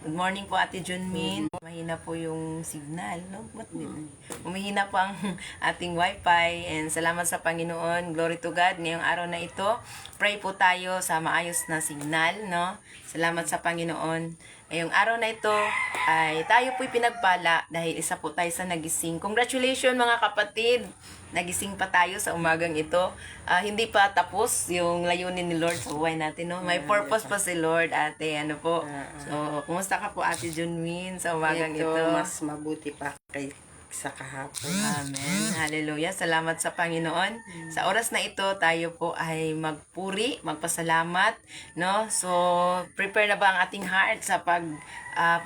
Good morning po, Ate Junmin. Mahina po yung signal, no? Ba't umihina po ang ating wifi. And salamat sa Panginoon. Glory to God. Ngayong araw na ito, pray po tayo sa maayos na signal, no? Salamat sa Panginoon. Ngayong araw na ito, ay tayo po'y pinagpala dahil isa po tayo sa nagising. Congratulations mga kapatid! Nagising pa tayo sa umagang ito. Hindi pa tapos yung layunin ni Lord sa buhay natin, no? May purpose pa si Lord, ate. Ano po? So, kumusta ka po, Ate Junmin, sa umagang ito? Mas mabuti pa kay sa kahapon. Amen. Hallelujah. Salamat sa Panginoon. Sa oras na ito, tayo po ay magpuri, magpasalamat, no? So, prepare na ba ang ating heart sa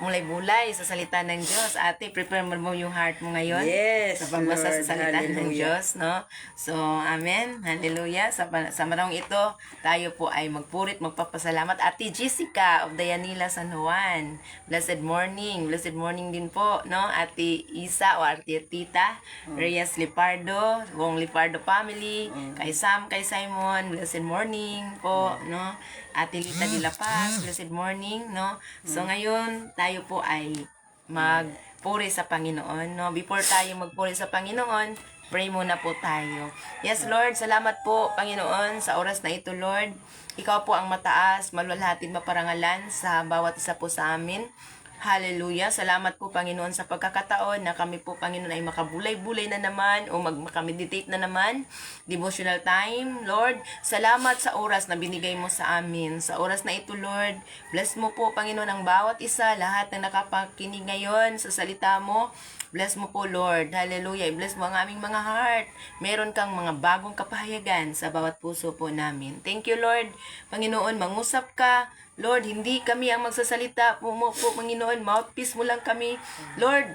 mulay-bulay sa salita ng Diyos? Ate, prepare mo yung heart mo ngayon? Yes, Sa pagbasa sa Lord. salita ng Hallelujah. Diyos, no? So, amen. Hallelujah. Sa marang ito, tayo po ay magpurit, magpapasalamat. Ate Jessica of Dayanila, San Juan. Blessed morning. Blessed morning din po, no? Ate Isa o Ate Tita, Reyes Lipardo, buong Lipardo family, kay Sam, kay Simon, blessed morning po, no? Ate Lita de la Paz, blessed morning, no? So ngayon, tayo po ay magpuri sa Panginoon, no? Before tayo magpuri sa Panginoon, pray muna po tayo. Yes, Lord, salamat po, Panginoon, sa oras na ito, Lord. Ikaw po ang mataas, maluwalhating maparangalan sa bawat isa po sa amin. Hallelujah. Salamat po, Panginoon, sa pagkakataon na kami po, Panginoon, ay makabulay-bulay na naman o makameditate na naman. Devotional time, Lord. Salamat sa oras na binigay mo sa amin. Sa oras na ito, Lord, bless mo po, Panginoon, ang bawat isa, lahat ng nakapakinig ngayon sa salita mo. Bless mo po, Lord. Hallelujah. Bless mo ang aming mga heart. Meron kang mga bagong kapahayagan sa bawat puso po namin. Thank you, Lord. Panginoon, mangusap ka. Lord, hindi kami ang magsasalita po, Panginoon. Mouthpiece mo lang kami. Lord,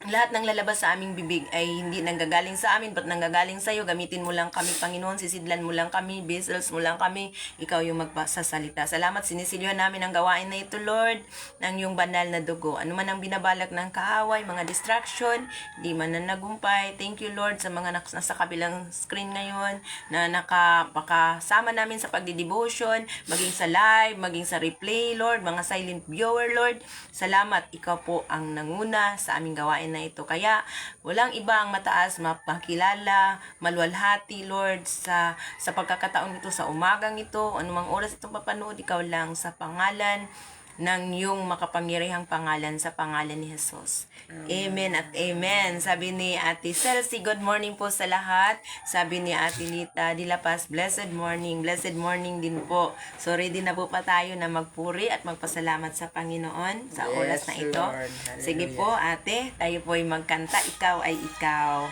lahat ng lalabas sa aming bibig ay hindi nanggagaling sa amin, but nanggagaling sa iyo. Gamitin mo lang kami, Panginoon. Sisidlan mo lang kami. Vessels mo lang kami. Ikaw yung magsasalita. Salamat. Sinisilyohan namin ang gawain na ito, Lord, ng yung banal na dugo. Ano man ang binabalak ng kaaway, mga distraction, di man na nagumpay. Thank you, Lord, sa mga nasa kabilang screen ngayon na nakapakasama namin sa pagdidevotion, maging sa live, maging sa replay, Lord, mga silent viewer, Lord. Salamat. Ikaw po ang nanguna sa aming gawain na ito. Kaya walang iba ang mataas, mapakilala, maluwalhati, Lord, sa pagkakataon ito, sa umagang ito, anumang oras itong papanood, ikaw lang, sa pangalan ng iyong makapangyarihang pangalan, sa pangalan ni Jesus. Amen at amen. Sabi ni Ate Celsi, good morning po sa lahat. Sabi ni Ate Lita de la Paz, blessed morning din po. So ready na po pa tayo na magpuri at magpasalamat sa Panginoon sa oras na ito. Lord. Sige Hallelujah. po, ate, tayo po ay magkanta. Ikaw ay ikaw.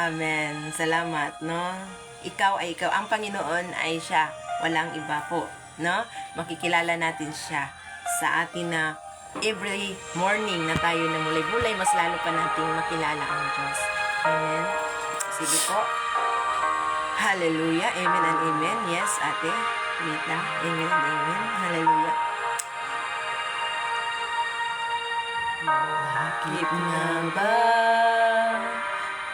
Amen. Salamat, no? Ikaw ay ikaw. Ang Panginoon ay siya. Walang iba po, no? Makikilala natin siya sa atin na every morning na tayo na mulay-bulay, mas lalo pa nating makilala ang Diyos. Amen. Sige po. Hallelujah. Amen and amen. Yes, ate. Lita. Amen and amen. Hallelujah. Bakit nga ba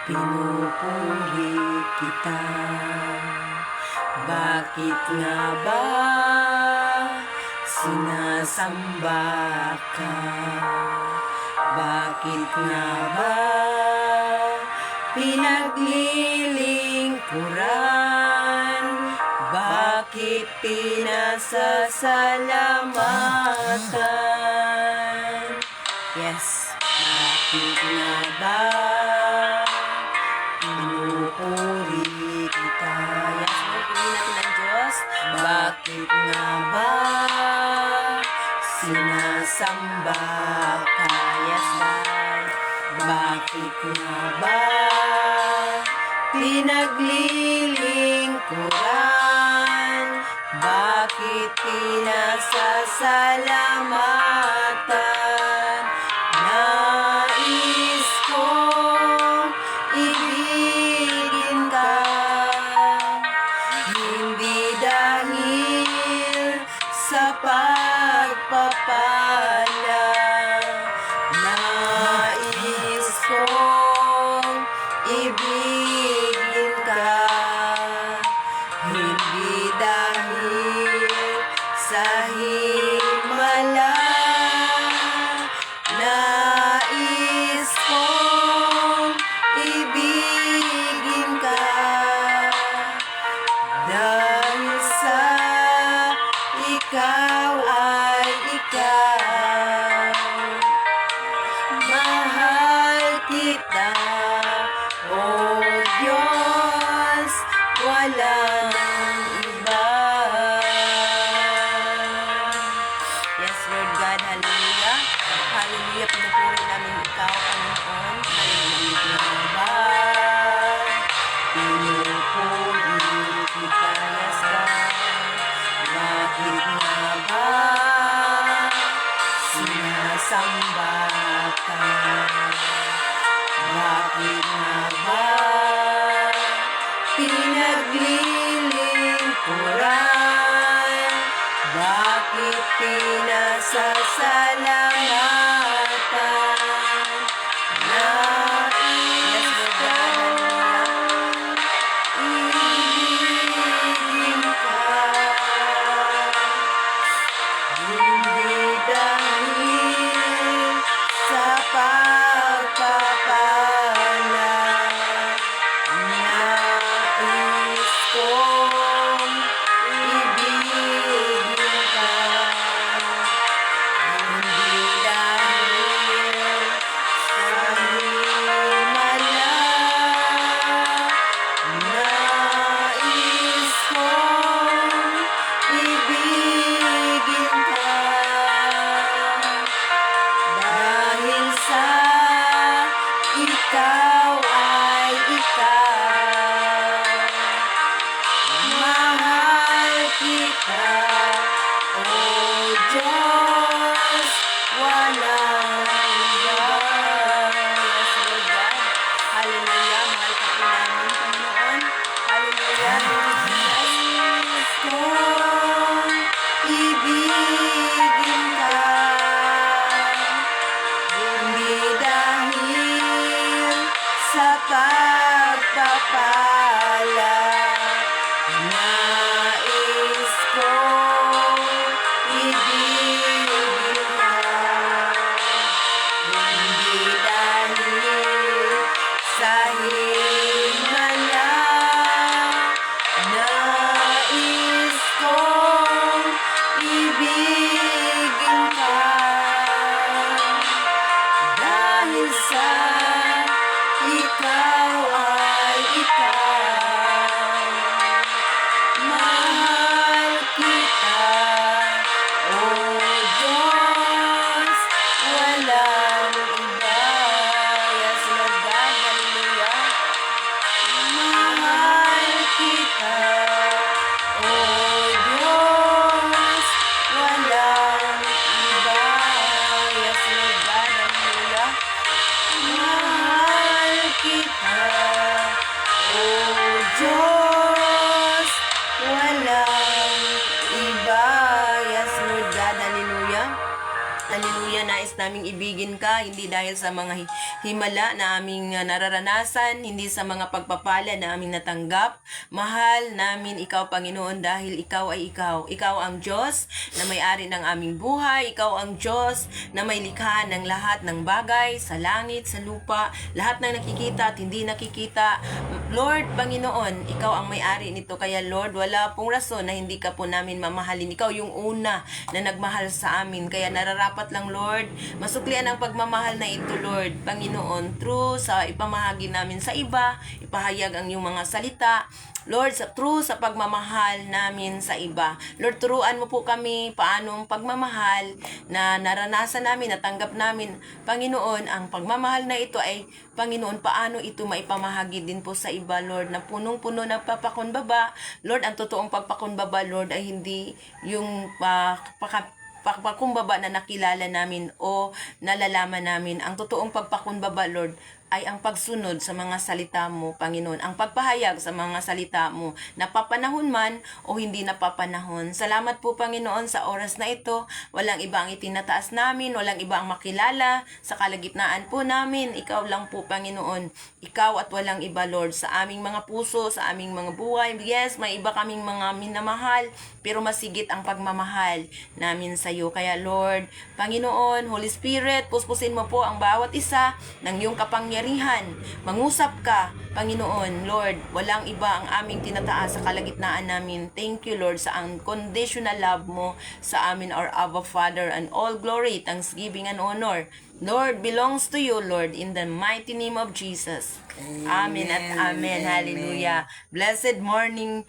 pinupuri kita? Bakit nga ba sinasamba ka? Bakit nga ba pinaglilingkuran? Bakit pinasasalamatan? Yes. Bakit nga ba pinupuri kita? Yes, pinupuri natin ang Diyos. Bakit nga ba sinasamba ka? Yes, God. Bakit nga ba pinaglilingkuran? Bakit pinasasalamatan? Nais kong ibigin ka, hindi dahil sa pagpapala. Nais kong ibigin ka, hindi dahil sa himala. Hallelujah. Pinupuri namin ikaw, Panginoon. Hallelujah. Pinupuri kita, yes God. Bakit nga ba sinasamba ka? Bakit nga ba pinaglilingkuran? Bakit pinasasalamatan? Nais ka, ibigin ka. Hindi dahil sa pagpapala, nais kong ibigin ka. Hindi dahil sa himala, nais kong ibigin ka. Dahil sa ikaw ay ikaw, mahal kita, O Diyos, walang iba. Yes, Lord God. Hallelujah. Mahal ka po namin, Panginoon. Hallelujah. Nais kong ibigin ka. Hindi dahil sa pagpapala, nais kong ibigin ka. Hindi dahil sa himala, nais kong ibigin ka. Dahil sa ikaw ay ikaw, mahal kita, O Diyos, walang iba. Yes, Lord God, hallelujah. Mahal kita, O Diyos, walang iba. Yes, Lord God, hallelujah. Mahal kita, O Diyos, walang iba. Yes, Lord God, hallelujah. Hallelujah, nais naming ibigin ka, hindi dahil sa mga himala na aming nararanasan, hindi sa mga pagpapala na aming natanggap. Mahal namin ikaw, Panginoon, dahil ikaw ay ikaw. Ikaw ang Diyos na may-ari ng aming buhay. Ikaw ang Diyos na may likha ng lahat ng bagay sa langit, sa lupa, lahat ng nakikita at hindi nakikita. Lord, Panginoon, ikaw ang may-ari nito. Kaya Lord, wala pong rason na hindi ka po namin mamahalin. Ikaw yung una na nagmahal sa amin. Kaya nararapat lang, Lord, masuklian ang pagmamahal na ito, Lord, Panginoon, through sa ipamahagi namin sa iba, ipahayag ang iyong mga salita, Lord, true sa pagmamahal namin sa iba. Lord, turuan mo po kami paanong pagmamahal na naranasan namin, natanggap namin. Panginoon, ang pagmamahal na ito ay, Panginoon, paano ito maipamahagi din po sa iba, Lord, na punong-puno ng pagpakumbaba. Lord, ang totoong pagpakumbaba, Lord, ay hindi yung pagpakumbaba na nakilala namin o nalalaman namin. Ang totoong pagpakumbaba, Lord, ay ang pagsunod sa mga salita mo, Panginoon. Ang pagpahayag sa mga salita mo, napapanahon man o hindi napapanahon. Salamat po, Panginoon, sa oras na ito. Walang iba ang itinataas namin, walang iba ang makilala. Sa kalagitnaan po namin, ikaw lang po, Panginoon. Ikaw at walang iba, Lord, sa aming mga puso, sa aming mga buhay. Yes, may iba kaming mga minamahal, pero masigit ang pagmamahal namin sa iyo. Kaya, Lord, Panginoon, Holy Spirit, puspusin mo po ang bawat isa ng iyong kapangyarihan. Mangusap ka, Panginoon, Lord, walang iba ang aming tinataas sa kalagitnaan namin. Thank you, Lord, sa unconditional love mo sa amin, our Abba Father, and all glory, thanksgiving, and honor, Lord, belongs to you, Lord, in the mighty name of Jesus. Amen at amen. Hallelujah. Blessed morning,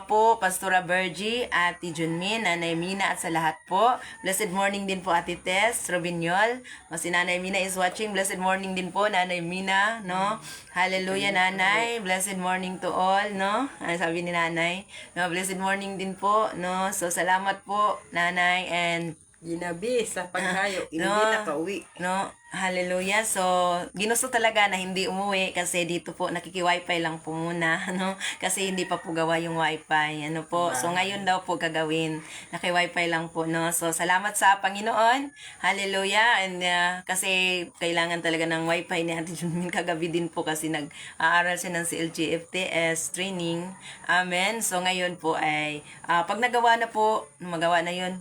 po, Pastora Bergie, Ate Junmin, Nanay Mina at sa lahat po. Blessed morning din po Ate Tess, Robinyol. Si Nanay Mina is watching. Blessed morning din po Nanay Mina, no? Hallelujah Nanay. Blessed morning to all, no? Sabi ni Nanay. No, blessed morning din po, no? So salamat po Nanay and Ginabi sa paghayo, hindi no. nakauwi. No, hallelujah. So, ginusto talaga na hindi umuwi kasi dito po nakiki-wifi lang po muna, no? Kasi hindi pa po gawa yung wifi, ano po. So, ngayon daw po gagawin. Naki-wifi lang po, no? So, salamat sa Panginoon. Hallelujah. And kasi kailangan talaga ng wifi ni Ate Junmin kagabi din po kasi nag-aaral siya ng CLGFTS training. Amen. So, ngayon po ay pag magawa na yun,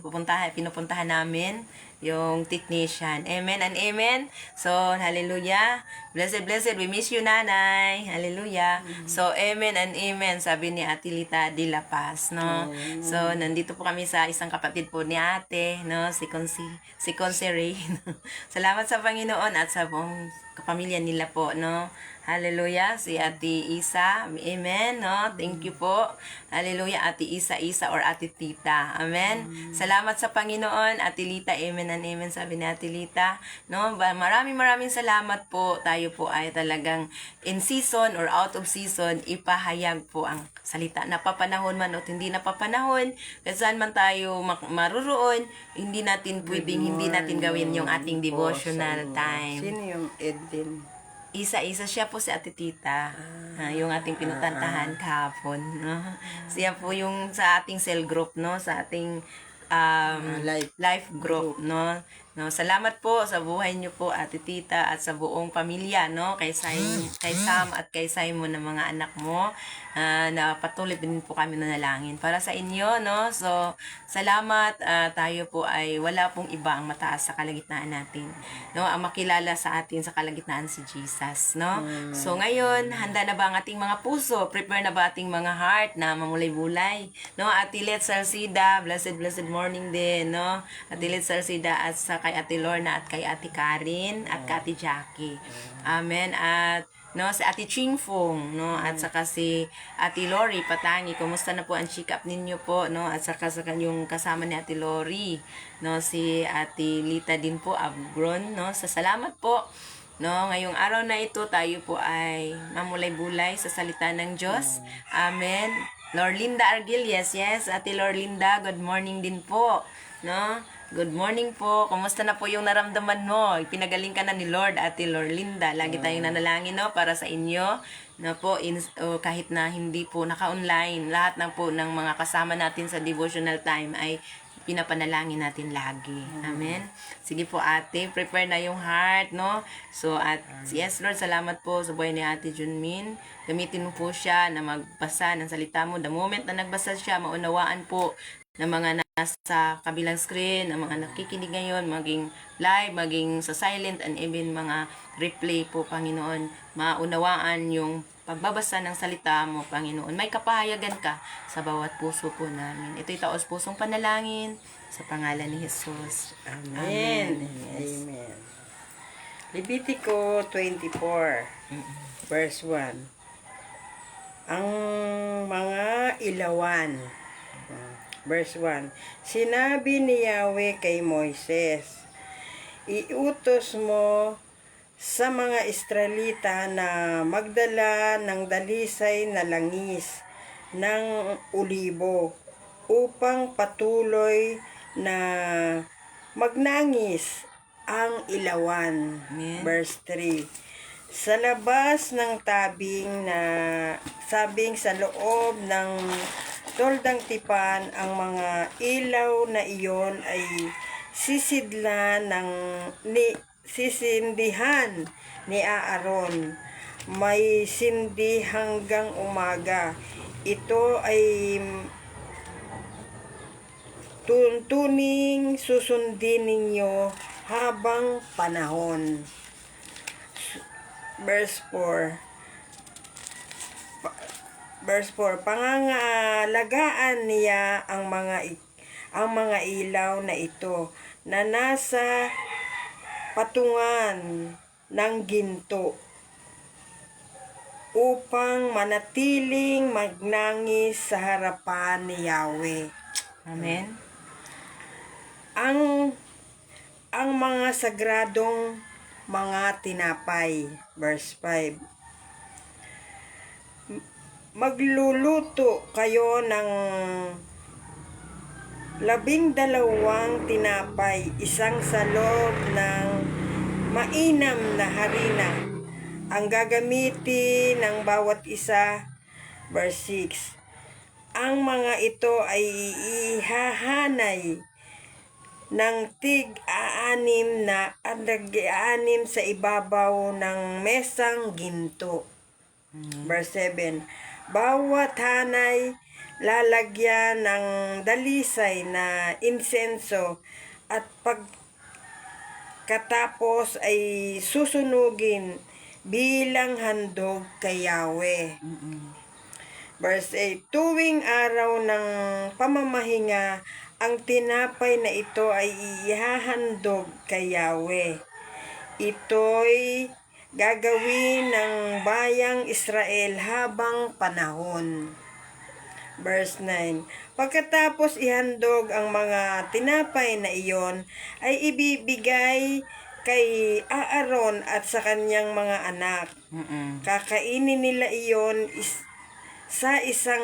pinupuntahan namin yung technician. Amen and amen. So, hallelujah. Blessed, blessed. We miss you, Nanay. Hallelujah. So, amen and amen. Sabi ni Ate Lita de La Paz, no? So, nandito po kami sa isang kapatid po ni Ate, no? Si Consi Ray. Salamat sa Panginoon at sa buong kapamilya nila po, no? Hallelujah. Si Ate Isa. Amen. No? Thank you po. Hallelujah. Ate Isa or Ate Tita. Amen. Salamat sa Panginoon. Ate Lita. Amen and amen. Sabi ni Ate Lita. No? Maraming salamat po. Tayo po ay talagang in season or out of season, ipahayag po ang salita. Napapanahon man o hindi napapanahon, kung saan man tayo maruroon, hindi natin pwedeng, hindi natin gawin yung ating devotional time. Sino yung Edwin? Isa siya po si Ate Tita, yung ating pinutantahan kahapon, no? Siya po yung sa ating cell group, no? Sa ating life group, no? No, salamat po sa buhay niyo po Ate Tita at sa buong pamilya, no? Kay Sam at kay Simon ng mga anak mo. Na patuloy din po kami nanalangin para sa inyo, no? So, salamat. Tayo po ay wala pong iba ang mataas sa kalagitnaan natin, no? Ang makilala sa atin sa kalagitnaan si Jesus, no? So, ngayon, handa na ba ang ating mga puso? Prepare na ba ating mga heart na mamulay-bulay? No? Ate Let Salcida, blessed morning din, no? Ate Let Salcida at sa kay Ate Lorna at kay Ate Karin at kay Ate Jackie. Amen. At no, si Ate Ching Fong, no, at saka si Ate Lori Patangi. Kumusta na po ang check-up ninyo po, no? At saka sa yung kasama ni Ate Lori, no, si Ate Lita din po Abgron, no? Sa salamat po. No, ngayong araw na ito tayo po ay mamulay-bulay sa salita ng Diyos. Amen. Lorlinda Argilias, yes, Ate Lorlinda, good morning din po, no? Good morning po. Kumusta na po yung naramdaman mo? Pinagaling ka na ni Lord, Ate Lorlinda. Lagi tayong nanalangin, no, para sa inyo. No po, kahit na hindi po naka-online, lahat na po ng mga kasama natin sa devotional time ay pinapanalangin natin lagi. Amen. Sige po ate, prepare na yung heart, no? So, yes Lord, salamat po sa buhay ni Ate Junmin. Gamitin mo po siya na magbasa ng salita mo. The moment na nagbasa siya, maunawaan po ng mga nasa kabilang screen, ng mga nakikinig ngayon, maging live, maging sa silent, and even mga replay po, Panginoon. Maunawaan yung pagbabasa ng salita mo, Panginoon. May kapahayagan ka sa bawat puso po namin. Ito'y taos pusong panalangin sa pangalan ni Jesus. Amen. Amen. Levitico 24, verse 1. Ang mga ilawan. Verse 1. Sinabi ni Yahweh kay Moises, iutos mo sa mga Israelita na magdala ng dalisay na langis ng ulibo upang patuloy na magnangis ang ilawan. Amen. Verse 3. Sa labas ng sabing sa loob ng toldang tipan, ang mga ilaw na iyon ay sisindihan ni Aaron. May sindi hanggang umaga. Ito ay tuntuning susundin ninyo habang panahon. Verse 4. Pangangalagaan niya ang mga ilaw na ito na nasa patungan ng ginto upang manatiling magnangis sa harapan ni Yahweh. Amen. Ang mga sagradong mga tinapay. Verse 5. Magluluto kayo ng 12 tinapay, isang sa loob ng mainam na harina. Ang gagamitin ng bawat isa. Verse 6. Ang mga ito ay ihahanay ng tig-aanim sa ibabaw ng mesang ginto. Verse 7. Bawat hanay lalagyan ng dalisay na insenso at pagkatapos ay susunugin bilang handog kay Yahweh. Verse 8. Tuwing araw ng pamamahinga, ang tinapay na ito ay ihahandog kay Yahweh. Ito'y gagawin ng bayang Israel habang panahon. Verse 9. Pagkatapos ihandog ang mga tinapay na iyon, ay ibibigay kay Aaron at sa kanyang mga anak. Kakainin nila iyon sa isang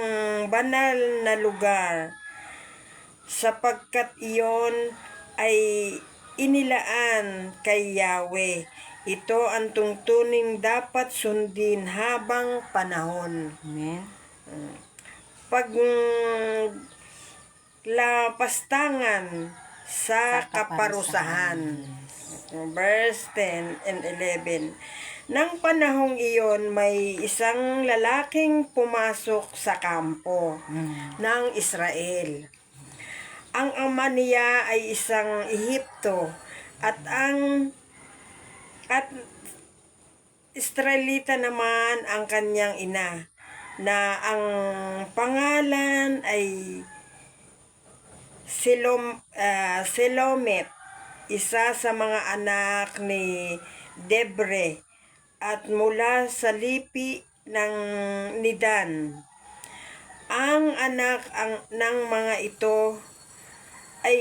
banal na lugar, sapagkat iyon ay inilaan kay Yahweh. Ito ang tungtuning dapat sundin habang panahon. Amen. Paglapastangan sa kaparusahan. Verse 10 and 11. Nang panahong iyon, may isang lalaking pumasok sa kampo ng Israel. Ang ama niya ay isang Ehipto at Israelita naman ang kanyang ina, na ang pangalan ay Selomet, isa sa mga anak ni Debre, at mula sa lipi ng Nidan. Ang anak ng mga ito ay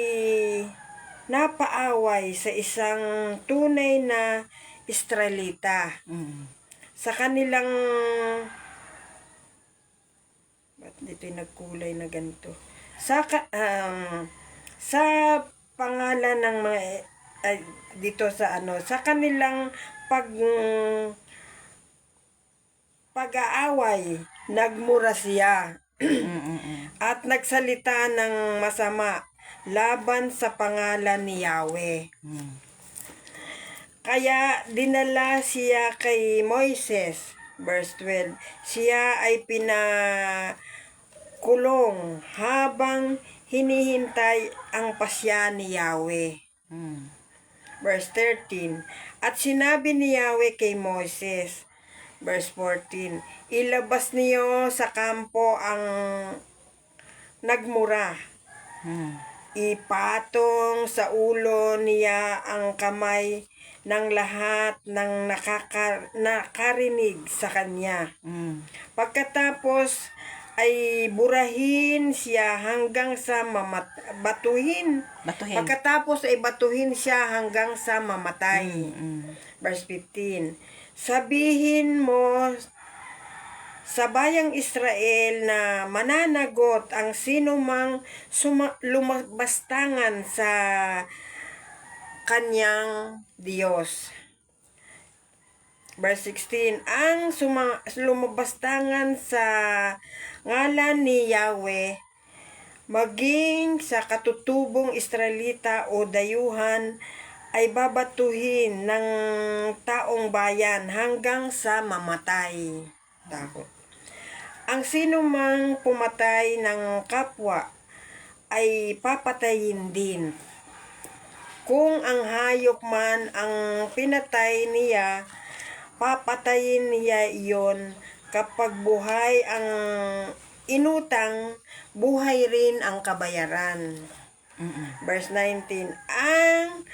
napaaway sa isang tunay na Israelita. Sa kanilang ba't dito'y nagkulay na ganito? Sa pangalan ng mga dito sa kanilang pag-aaway, nagmura siya at nagsalita ng masama laban sa pangalan ni Yahweh. Kaya dinala siya kay Moises. Verse 12. Siya ay pinakulong habang hinihintay ang pasya ni Yahweh. Verse 13. At sinabi ni Yahweh kay Moises. Verse 14. Ilabas niyo sa kampo ang nagmura. Ipatong sa ulo niya ang kamay ng lahat ng nakarinig sa kanya. Pagkatapos ay burahin siya hanggang sa batuhin. Pagkatapos ay batuhin siya hanggang sa mamatay. Verse 15. Sabihin mo sa bayang Israel na mananagot ang sinumang lumabastangan sa kanyang Diyos. Verse 16. Ang lumabastangan sa ngalan ni Yahweh, maging sa katutubong Israelita o dayuhan, ay babatuhin ng taong bayan hanggang sa mamatay. Takot. Ang sinumang pumatay ng kapwa ay papatayin din. Kung ang hayop man ang pinatay niya, papatayin niya iyon. Kapag buhay ang inutang, buhay rin ang kabayaran. Verse 19. Ang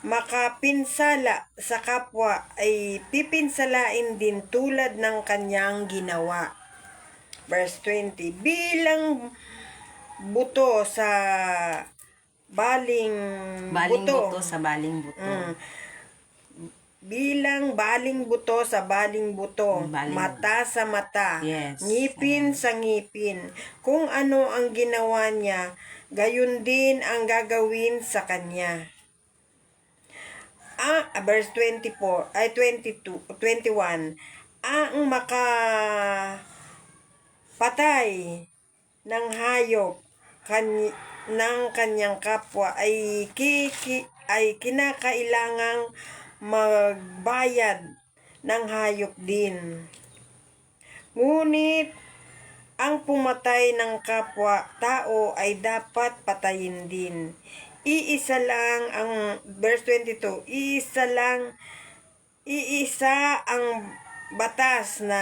makapinsala sa kapwa ay pipinsalain din tulad ng kanyang ginawa. Verse 20, bilang buto sa baling Baling buto. buto sa baling buto. Bilang baling buto sa baling buto, Baling mata sa mata, Yes. ngipin sa ngipin. Kung ano ang ginawa niya, gayon din ang gagawin sa kanya. Verse 24, ay 22, 21, ang makapatay ng hayop ng kanyang kapwa ay kinakailangang magbayad ng hayop din. Ngunit ang pumatay ng kapwa tao ay dapat patayin din. Iisa lang ang verse 22, iisa ang batas na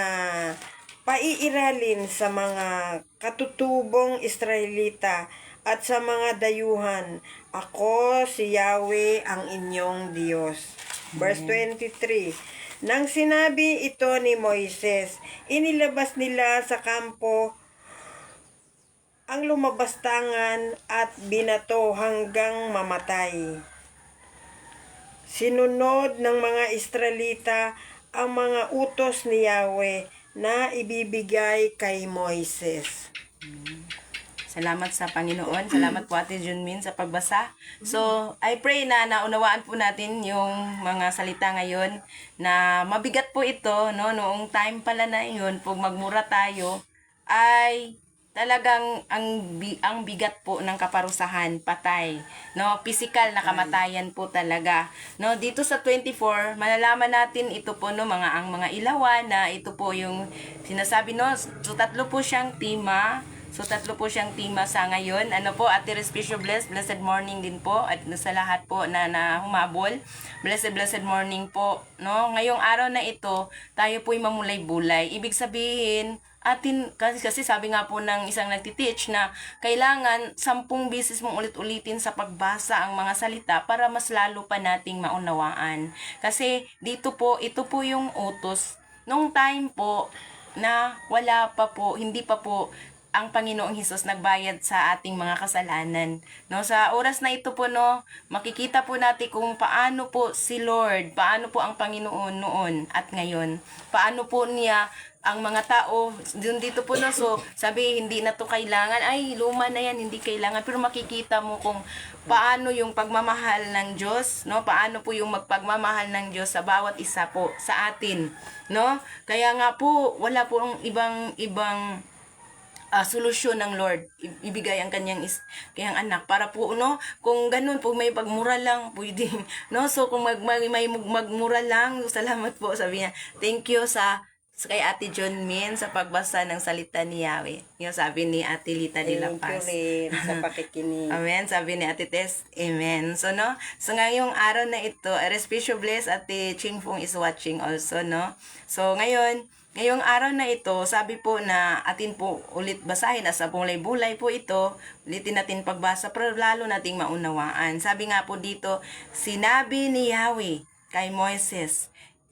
paiiralin sa mga katutubong Israelita at sa mga dayuhan. Ako si Yahweh ang inyong Diyos. Verse 23, nang sinabi ito ni Moises, inilabas nila sa kampo ang lumabastangan at binato hanggang mamatay. Sinunod ng mga Israelita ang mga utos ni Yahweh na ibibigay kay Moises. Salamat sa Panginoon. Salamat po Ate Junmin sa pagbasa. So, I pray na naunawaan po natin yung mga salita ngayon na mabigat po ito, no? Noong time pala na yun, pag magmura tayo, ay talagang ang bigat po ng kaparusahan, patay, no? Physical na kamatayan po talaga. No, dito sa 24, malalaman natin ito po no ang mga ilawan na ito po yung sinasabi no. So tatlo po siyang tema. Sa ngayon. Ano po, Ate Respicio blessed morning din po. At sa lahat po na humabol, blessed morning po. No? Ngayong araw na ito, tayo po'y mamulay-bulay. Ibig sabihin, kasi sabi nga po ng isang nagtiteach na kailangan 10 beses mong ulit-ulitin sa pagbasa ang mga salita para mas lalo pa nating maunawaan. Kasi dito po, ito po yung utos. Nung time po na wala pa po, hindi pa po ang Panginoong Hesus nagbayad sa ating mga kasalanan. No, sa oras na ito po no, makikita po natin kung paano po si Lord, paano po ang Panginoon noon at ngayon. Paano po niya ang mga tao dito po no, so sabi hindi na to kailangan, ay luma na yan, hindi kailangan, pero makikita mo kung paano yung pagmamahal ng Diyos, no? Paano po yung magpagmamahal ng Diyos sa bawat isa po sa atin, no? Kaya nga po wala po ibang solusyon ng Lord, ibigay ang kanyang anak para po no, kung ganun po may pagmura lang pwede no, so kung may magmura lang, salamat po, sabi niya thank you sa kay Ate John Min sa pagbasa ng salita ni Yahweh. Yung sabi ni Ate Lita de la Paz. Thank you rin sa pakikinig. Amen. Sabi ni Ate Tess, amen. So, no? So, ngayong araw na ito, Respicio Bless, Ate Ching Fong is watching also, no? So, ngayong araw na ito, sabi po na atin po ulit basahin, sa bulay-bulay po ito, ulitin natin pagbasa, pero lalo nating maunawaan. Sabi nga po dito, sinabi ni Yahweh kay Moises,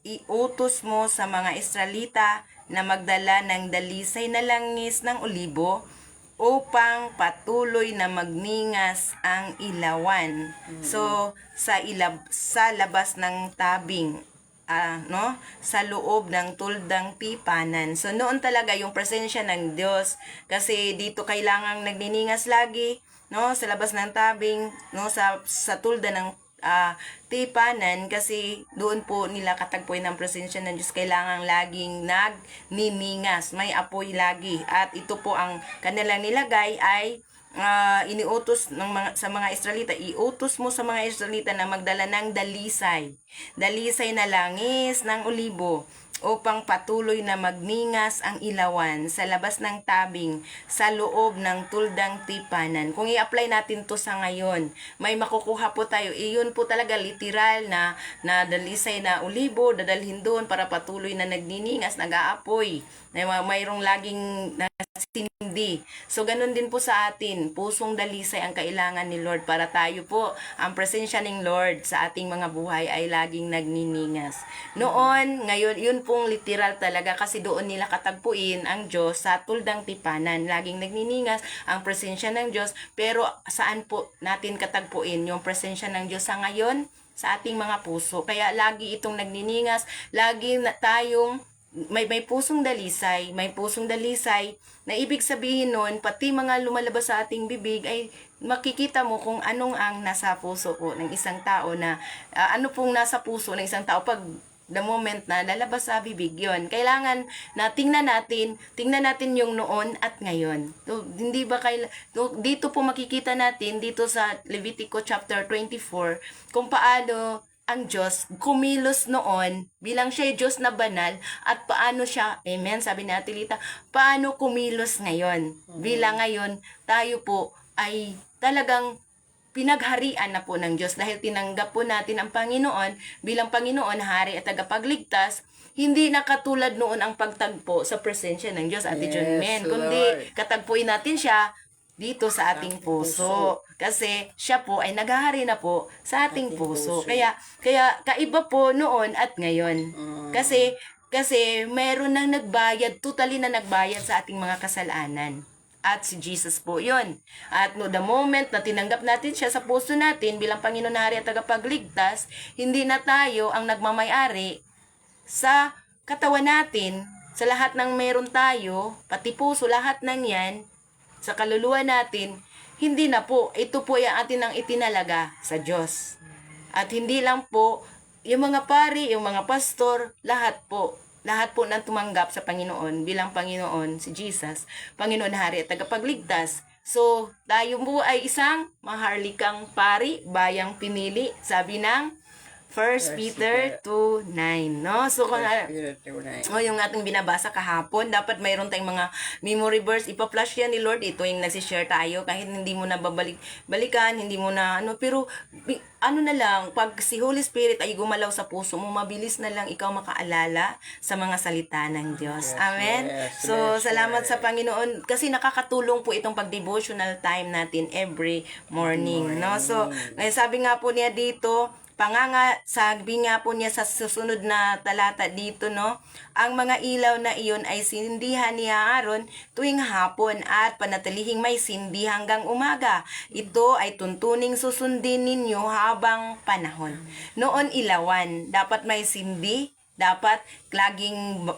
iutos mo sa mga Israelita na magdala ng dalisay na langis ng olibo upang patuloy na magningas ang ilawan. So, sa labas ng tabing, no, sa loob ng tuldang tipanan. So, noon talaga yung presensya ng Diyos. Kasi dito kailangang nagniningas lagi, no, sa labas ng tabing, no, sa tulda ng tipanan, kasi doon po nila katagpuin ng presensya ng Diyos. Kailangang laging nagniningas, may apoy lagi. At ito po ang kanilang nilagay ay iniutos sa mga Israelita, iutos mo sa mga Israelita na magdala ng dalisay na langis ng olibo upang patuloy na magningas ang ilawan sa labas ng tabing sa loob ng tuldang tipanan. Kung i-apply natin to sa ngayon, may makukuha po tayo. Iyon po talaga literal na dalisay na olibo, dadalhin doon para patuloy na nagniningas, nag-aapoy. Mayroong laging sindi. So, ganun din po sa atin. Pusong dalisay ang kailangan ni Lord para tayo po, ang presensya ng Lord sa ating mga buhay ay laging nagniningas. Noon, ngayon, yun pong literal talaga kasi doon nila katagpuin ang Diyos sa tuldang tipanan. Laging nagniningas ang presensya ng Diyos. Pero saan po natin katagpuin yung presensya ng Diyos sa ngayon? Sa ating mga puso. Kaya lagi itong nagniningas, lagi na tayong may pusong dalisay, na ibig sabihin nun, pati mga lumalabas sa ating bibig ay makikita mo kung anong ang nasa puso ko ng isang tao na ano pong nasa puso ng isang tao pag the moment na lalabas sa bibig yon. Kailangan na tingnan natin yung noon at ngayon. So, hindi ba dito po makikita natin dito sa Levitico chapter 24 kung paano ang Diyos kumilos noon bilang siya Diyos na banal at paano siya, amen, sabi ni Ate Lita, paano kumilos ngayon. Bilang ngayon, tayo po ay talagang pinagharian na po ng Diyos dahil tinanggap po natin ang Panginoon bilang Panginoon, Hari at Tagapagligtas. Hindi na katulad noon ang pagtagpo sa presensya ng Diyos, Ate Junmen, kundi katagpuin natin siya dito sa ating puso. Kasi siya po ay naghahari na po sa ating puso. Kaya kaiba po noon at ngayon. Kasi meron nang nagbayad, totally na nagbayad sa ating mga kasalanan. At si Jesus po yun. At no, the moment na tinanggap natin siya sa puso natin bilang Panginoon, Hari at Tagapagligtas, hindi na tayo ang nagmamay-ari sa katawan natin, sa lahat ng meron tayo, pati puso, lahat ng yan, sa kaluluwa natin, hindi na po. Ito po yung atin ang itinalaga sa Diyos. At hindi lang po, yung mga pari, yung mga pastor, lahat po nang tumanggap sa Panginoon bilang Panginoon, si Jesus, Panginoon, Hari at Tagapagligtas. So, tayo po ay isang maharlikang pari, bayang pinili, sabi ng 1 Peter 2:9, no? So, kung yung ating binabasa kahapon, dapat mayroon tayong mga memory verse. Ipa-flash yan ni Lord. Ito yung nagsishare tayo. Kahit hindi mo na balikan, hindi mo na pero ano na lang, pag si Holy Spirit ay gumalaw sa puso mo, mabilis na lang ikaw makaalala sa mga salita ng Diyos. Amen? So, salamat sa Panginoon. Kasi nakakatulong po itong pag-devotional time natin every morning, no? So, sabi nga po niya dito, sabi nga po niya sa susunod na talata dito, no? Ang mga ilaw na iyon ay sindihan ni Aaron tuwing hapon at panatilihing may sindi hanggang umaga. Ito ay tuntuning susundin ninyo habang panahon. Noon ilawan, dapat may sindi, dapat laging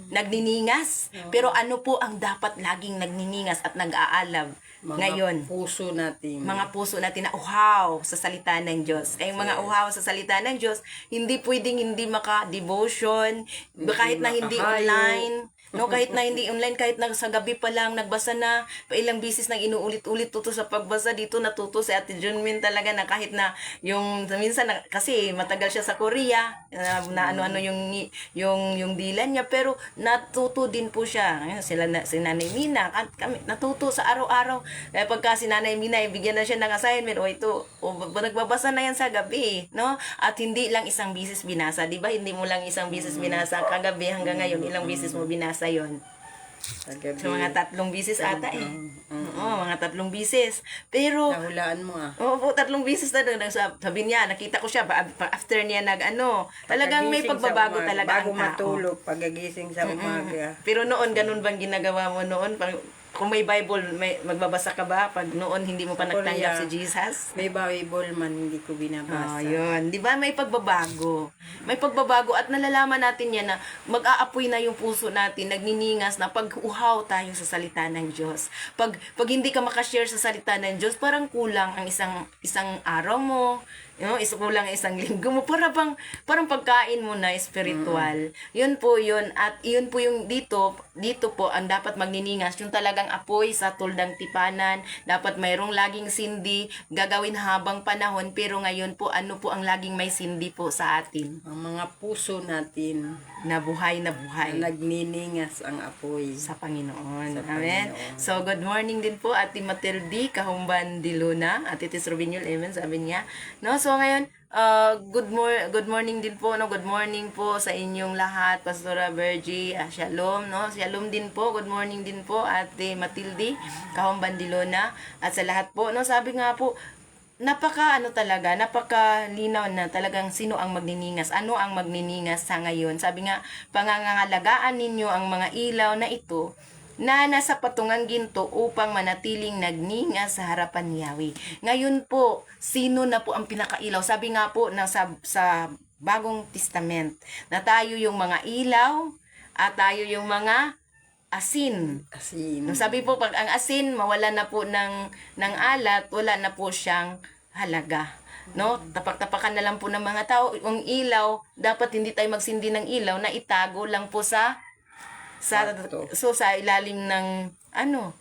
nagniningas. Pero ano po ang dapat laging nagniningas at nag-aalab? Ngayon, mga puso natin na uhaw sa salita ng Diyos. Kaya mga uhaw sa salita ng Diyos, hindi pwedeng hindi maka-devotion, kahit na hindi online, no, kahit na hindi online, kahit na sa gabi pa lang nagbasa na, ilang bisis nang inuulit-ulit tuto sa pagbasa dito, natuto si Ate Junmin talaga na kahit na yung minsan kasi matagal siya sa Korea, na ano-ano yung dila niya, pero natuto din po siya. Si Nanay Mina, at kami natuto sa araw-araw. Pagka si Nanay Mina ibigyan na siya ng assignment, nagbabasa na yan sa gabi, no? At hindi lang isang bisis binasa, di ba? Hindi mo lang isang bisis binasa kagabi hanggang ngayon, ilang bisis mo binasa yon. So, mga 3 bisis ata eh. Oo, mga 3 bisis. Pero, nahulaan mo Oo, 3 bisis na sabi niya, nakita ko siya, after niya talagang may pagbabago talaga bago ang tao. matulog, pagagising sa umaga. Pero noon, ganun bang ginagawa mo noon? Kung may Bible, magbabasa ka ba? Pag noon, hindi mo pa nagtanggap si Jesus? May Bible man, hindi ko binabasa. Yun. Di ba may pagbabago? May pagbabago at nalalaman natin yan na mag-aapoy na yung puso natin, nagniningas na pag-uhaw tayo sa salita ng Diyos. Pag hindi ka makashare sa salita ng Diyos, parang kulang ang isang araw mo, kulang isang linggo mo, parang pagkain mo na spiritual. Yun po yun. At yun po yung dito po ang dapat magniningas, yung talagang apoy sa tuldang tipanan. Dapat mayroong laging sindi, gagawin habang panahon, pero ngayon po, ano po ang laging may sindi po sa atin? Ang mga puso natin Na buhay. nagniningas ang apoy Sa Panginoon. Sa Amen. Panginoon. So, good morning din po, Ate Matilde Kahumban de Luna, at Titis Robinul, amen, sabi niya. No? So, ngayon, Good morning din po, no? Good morning po sa inyong lahat, Pastora Virgie, Shalom, no? Shalom din po, good morning din po, Ate Matilde, Kahong Bandilona, at sa lahat po, no? Sabi nga po, napaka linaw na talagang sino ang magniningas, ano ang magniningas sa ngayon. Sabi nga, pangangalagaan ninyo ang mga ilaw na ito na nasa patungang ginto upang manatiling nagningas sa harapan ni Yahweh. Ngayon po, sino na po ang pinakailaw? Sabi nga po na sa Bagong Testament na tayo yung mga ilaw at tayo yung mga asin. Asin. Nung sabi po, pag ang asin, mawala na po ng alat, wala na po siyang halaga. No? Tapak-tapakan na lang po ng mga tao. Yung ilaw, dapat hindi tayo magsindi ng ilaw na itago lang po sa ilalim ng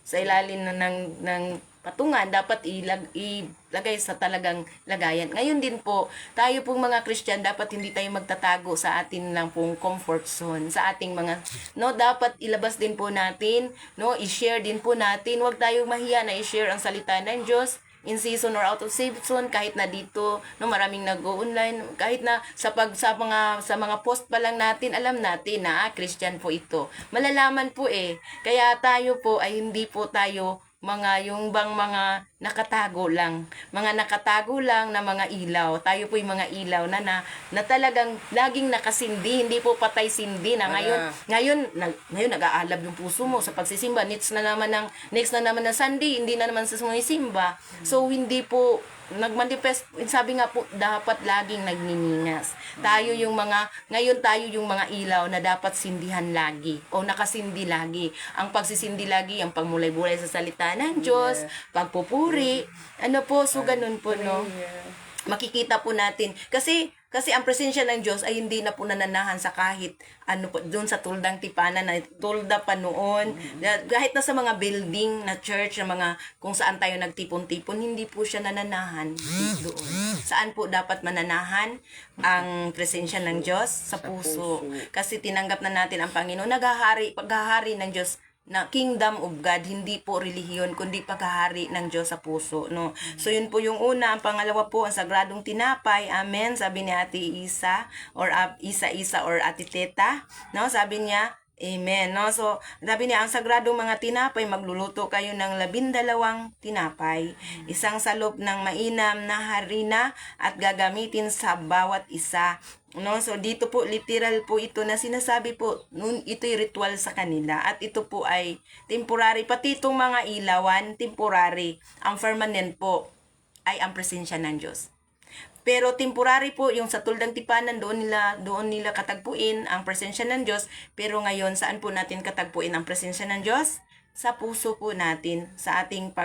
sa ilalim ng patungan dapat ilagay sa talagang lagayan. Ngayon din po, tayo pong mga Christian dapat hindi tayo magtatago sa atin lang pong comfort zone, sa ating mga dapat ilabas din po natin, i-share din po natin. Huwag tayong mahiya na i-share ang salita ng Diyos in season or out of season, kahit na dito maraming nag-o-online, kahit na sa mga post pa lang natin, alam natin na Christian po ito. Malalaman po kaya tayo po ay hindi po tayo yung mga nakatago lang na mga ilaw. Tayo po yung mga ilaw na talagang laging nakasindi, hindi po patay sindi na ngayon nag-aalab yung puso mo sa pagsisimba. Next na naman ng Sunday, hindi na naman sa sumisimba. So hindi po nagmanifest. Sabi nga po, dapat laging nagniningas. Ngayon tayo yung mga ilaw na dapat sindihan lagi o nakasindi lagi. Ang pagsisindi lagi, ang pagmulay-bulay sa salita ng Diyos, pagpupuri, so ganun po, no? Makikita po natin. Kasi ang presensya ng Diyos ay hindi na po nananahan sa kahit doon sa tuldang tipanan na tulda pa noon. Kahit na sa mga building na church, na mga kung saan tayo nagtipon-tipon, hindi po siya nananahan doon. Saan po dapat mananahan ang presensya ng Diyos? Sa puso. Kasi tinanggap na natin ang Panginoon. Paghahari ng Diyos na kingdom of God, hindi po relihiyon, kundi paghahari ng Diyos sa puso, no? So, yun po yung una. Ang pangalawa po, ang sagradong tinapay. Amen. Sabi ni Ate Isa, or Isa or Ate Teta, no? Sabi niya, amen, no? So, sabi niya, ang sagradong mga tinapay, magluluto kayo ng 12 tinapay. Isang salop ng mainam na harina at gagamitin sa bawat isa. No, so dito po literal po ito na sinasabi po, ito'y ritual sa kanila at ito po ay temporary, pati itong mga ilawan temporary. Ang permanent po ay ang presensya ng Diyos. Pero temporary po yung sa tuldang tipanan, doon nila katagpuin ang presensya ng Diyos. Pero ngayon, saan po natin katagpuin ang presensya ng Diyos? Sa puso po natin, sa ating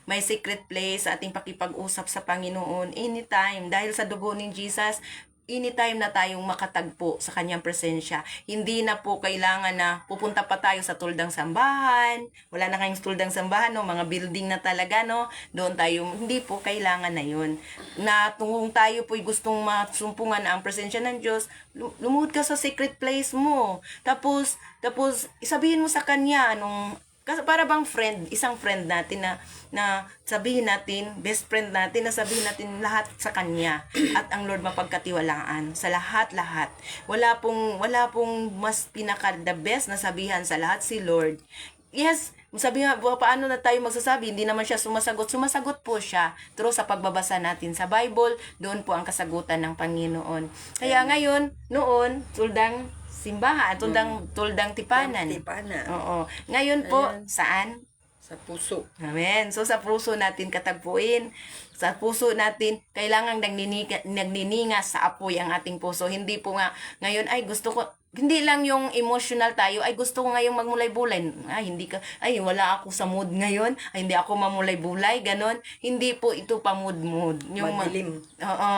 may secret place, sa ating pakipag-usap sa Panginoon anytime. Dahil sa dugo ni Jesus, anytime na tayong makatagpo sa kanyang presensya. Hindi na po kailangan na pupunta pa tayo sa tuldang sambahan. Wala na kayong tuldang sambahan, mga building na talaga, doon tayo. Hindi po kailangan na yun. Na kung tayo po'y gustong masumpungan ang presensya ng Diyos, lumuhod ka sa secret place mo. Tapos isabihin mo sa kanya, para bang isang friend natin na sabihin natin, best friend natin, na sabihin natin lahat sa kanya at ang Lord mapagkatiwalaan sa lahat-lahat. Wala pong mas the best na sabihan sa lahat si Lord. Yes, sabi nga, paano na tayo magsasabi? Hindi naman siya sumasagot. Sumasagot po siya. Pero sa pagbabasa natin sa Bible, doon po ang kasagutan ng Panginoon. Kaya ngayon, tuldang simbahan, tuldang tipanan. Oo. Ngayon po, saan? Sa puso. Amen. So, sa puso natin katagpuin. Sa puso natin, kailangang nagniningas sa apoy ang ating puso. Hindi po nga, ngayon, hindi lang yung emotional tayo, gusto ko ngayong magmulay-bulay. Wala ako sa mood ngayon. Hindi ako mamulay-bulay, ganon. Hindi po ito pa mood. Madilim.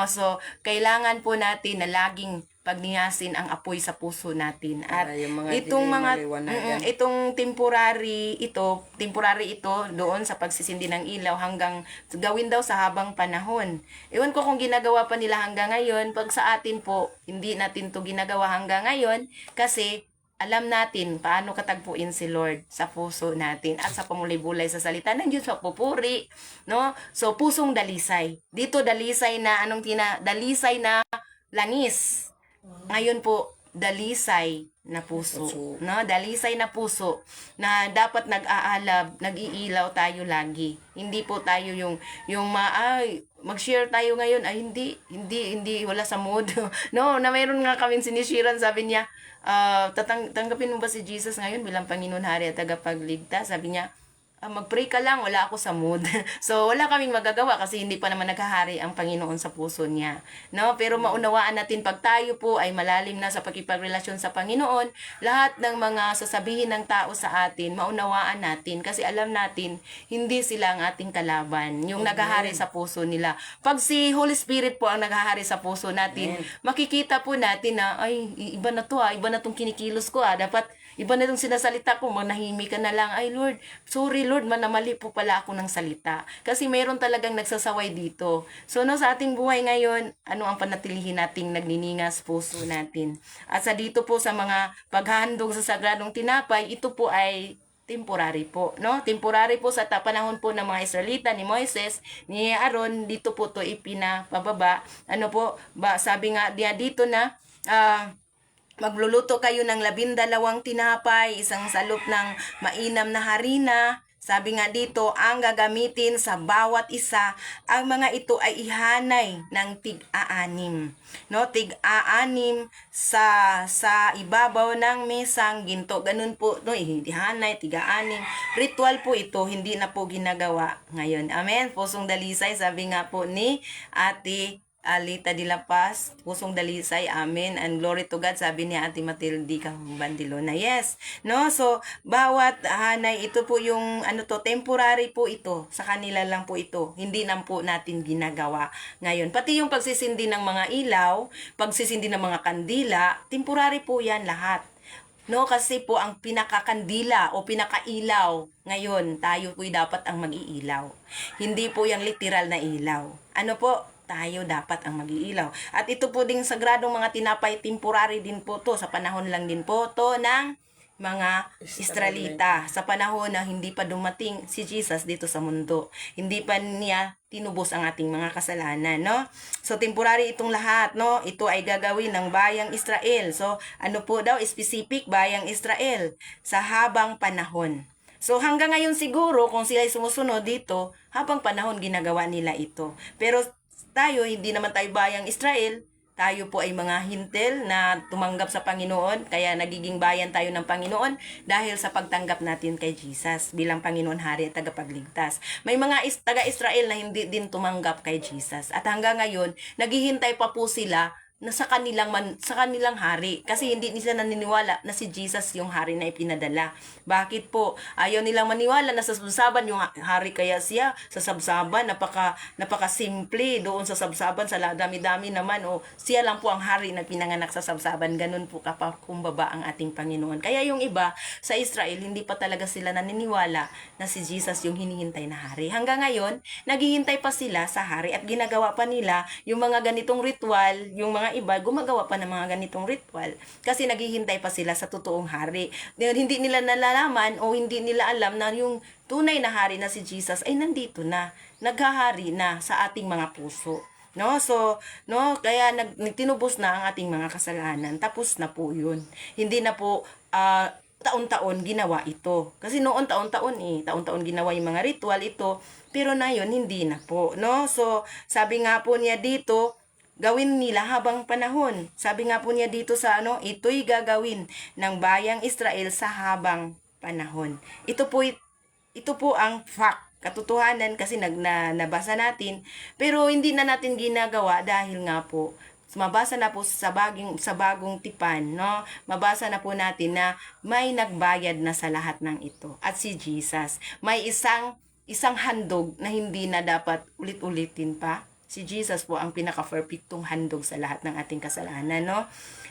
So, kailangan po natin na laging pagningasin ang apoy sa puso natin. At itong temporary ito doon sa pagsisindi ng ilaw hanggang gawin daw sa habang panahon. Ewan ko kung ginagawa pa nila hanggang ngayon. Pag sa atin po, hindi natin to ginagawa hanggang ngayon kasi alam natin paano katagpuin si Lord sa puso natin at sa pamulay-bulay sa salita ng Diyos, sa pupuri, no? So, pusong dalisay. Dito, dalisay na, dalisay na langis. Ngayon po, dalisay na puso, no? Dalisay na puso na dapat nag-aalab, nag-iilaw tayo lagi. Hindi po tayo yung mag-share tayo ngayon, ay hindi, wala sa mood. No, na mayroon nga kaming sinishiran, sabi niya, tanggapin mo ba si Jesus ngayon bilang Panginoon, Hari at Tagapagligtas? Sabi niya, mag-pray ka lang, wala ako sa mood. So, wala kaming magagawa kasi hindi pa naman naghahari ang Panginoon sa puso niya. No? Pero maunawaan natin, pag tayo po ay malalim na sa pagkipagrelasyon sa Panginoon, lahat ng mga sasabihin ng tao sa atin, maunawaan natin kasi alam natin, hindi sila ang ating kalaban, yung naghahari sa puso nila. Pag si Holy Spirit po ang naghahari sa puso natin, makikita po natin na, ay, iba na to iba na tong kinikilos ko dapat iba na itong sinasalita ko, manahimik ka na lang. Ay Lord, sorry Lord, manamali po pala ako ng salita. Kasi mayroon talagang nagsasaway dito. So sa ating buhay ngayon, ano ang panatilihin nating nagniningas puso natin? At sa dito po sa mga paghahandog sa sagradong tinapay, ito po ay temporary po, no? Temporary po sa panahon po ng mga Israelita, ni Moises, ni Aaron, dito po to ipinapababa. Sabi nga diya dito na, magluluto kayo ng 12 tinapay, isang salop ng mainam na harina. Sabi nga dito, ang gagamitin sa bawat isa, ang mga ito ay ihanay ng tig-aanim. No, tig-aanim sa ibabaw ng mesang ginto. Ganun po, no, ihanay, tig-aanim. Ritual po ito, hindi na po ginagawa ngayon. Amen. Pusong dalisay, sabi nga po ni Ate Alita de la Paz, pusong dalisay, amen, and glory to God, sabi ni Ate Matilde Bandilona. Yes, no? So, bawat hanay, ito po yung, temporary po ito, sa kanila lang po ito, hindi na po natin ginagawa ngayon. Pati yung pagsisindi ng mga ilaw, pagsisindi ng mga kandila, temporary po yan lahat. No, kasi po ang pinakakandila o pinakailaw ngayon, tayo po'y dapat ang mag-iilaw. Hindi po yung literal na ilaw. Ano po? Tayo dapat ang mag-iilaw. At ito po ding sagradong mga tinapay, temporary din po to. Sa panahon lang din po to ng mga Israelita. Sa panahon na hindi pa dumating si Jesus dito sa mundo. Hindi pa niya tinubos ang ating mga kasalanan, no? So, temporary itong lahat, no? Ito ay gagawin ng bayang Israel. So, ano po daw? Specific, bayang Israel. Sa habang panahon. So, hanggang ngayon siguro, kung sila ay sumusunod dito, habang panahon ginagawa nila ito. Pero, tayo, hindi naman tayo bayang Israel, tayo po ay mga hintil na tumanggap sa Panginoon, kaya nagiging bayan tayo ng Panginoon dahil sa pagtanggap natin kay Jesus bilang Panginoon, Hari at Tagapagligtas. May mga taga-Israel na hindi din tumanggap kay Jesus. At hanggang ngayon, naghihintay pa po sila na sa kanilang hari, kasi hindi nila naniniwala na si Jesus yung hari na ipinadala. Bakit po? Ayaw nilang maniwala na sa sabsaban yung hari, kaya siya sa sabsaban napaka simple doon sa sabsaban, sa dami-dami naman siya lang po ang hari na pinanganak sa sabsaban. Ganun po kapakumbaba ang ating Panginoon. Kaya yung iba sa Israel, hindi pa talaga sila naniniwala na si Jesus yung hinihintay na hari. Hanggang ngayon, naghihintay pa sila sa hari at ginagawa pa nila yung mga ganitong ritual, yung mga iba gumagawa pa ng mga ganitong ritual kasi naghihintay pa sila sa totoong hari. Hindi nila nalalaman o hindi nila alam na yung tunay na hari na si Jesus ay nandito na, naghahari na sa ating mga puso. No? So, no, kaya nagtinubos na ang ating mga kasalanan. Tapos na po 'yun. Hindi na po taon-taon ginawa ito. Kasi noon taon-taon ginawa yung mga ritual ito, pero na 'yun hindi na po, no? So, sabi nga po niya dito, gawin nila habang panahon. Sabi nga po niya dito sa ito'y gagawin ng bayang Israel sa habang panahon. Ito po ang fact, katotohanan kasi nabasa natin, pero hindi na natin ginagawa dahil nga po mabasa na po sa bagong tipan, no? Mabasa na po natin na may nagbayad na sa lahat ng ito. At si Jesus, may isang handog na hindi na dapat ulit-ulitin pa. Si Jesus po ang pinaka-perfectong handog sa lahat ng ating kasalanan, no?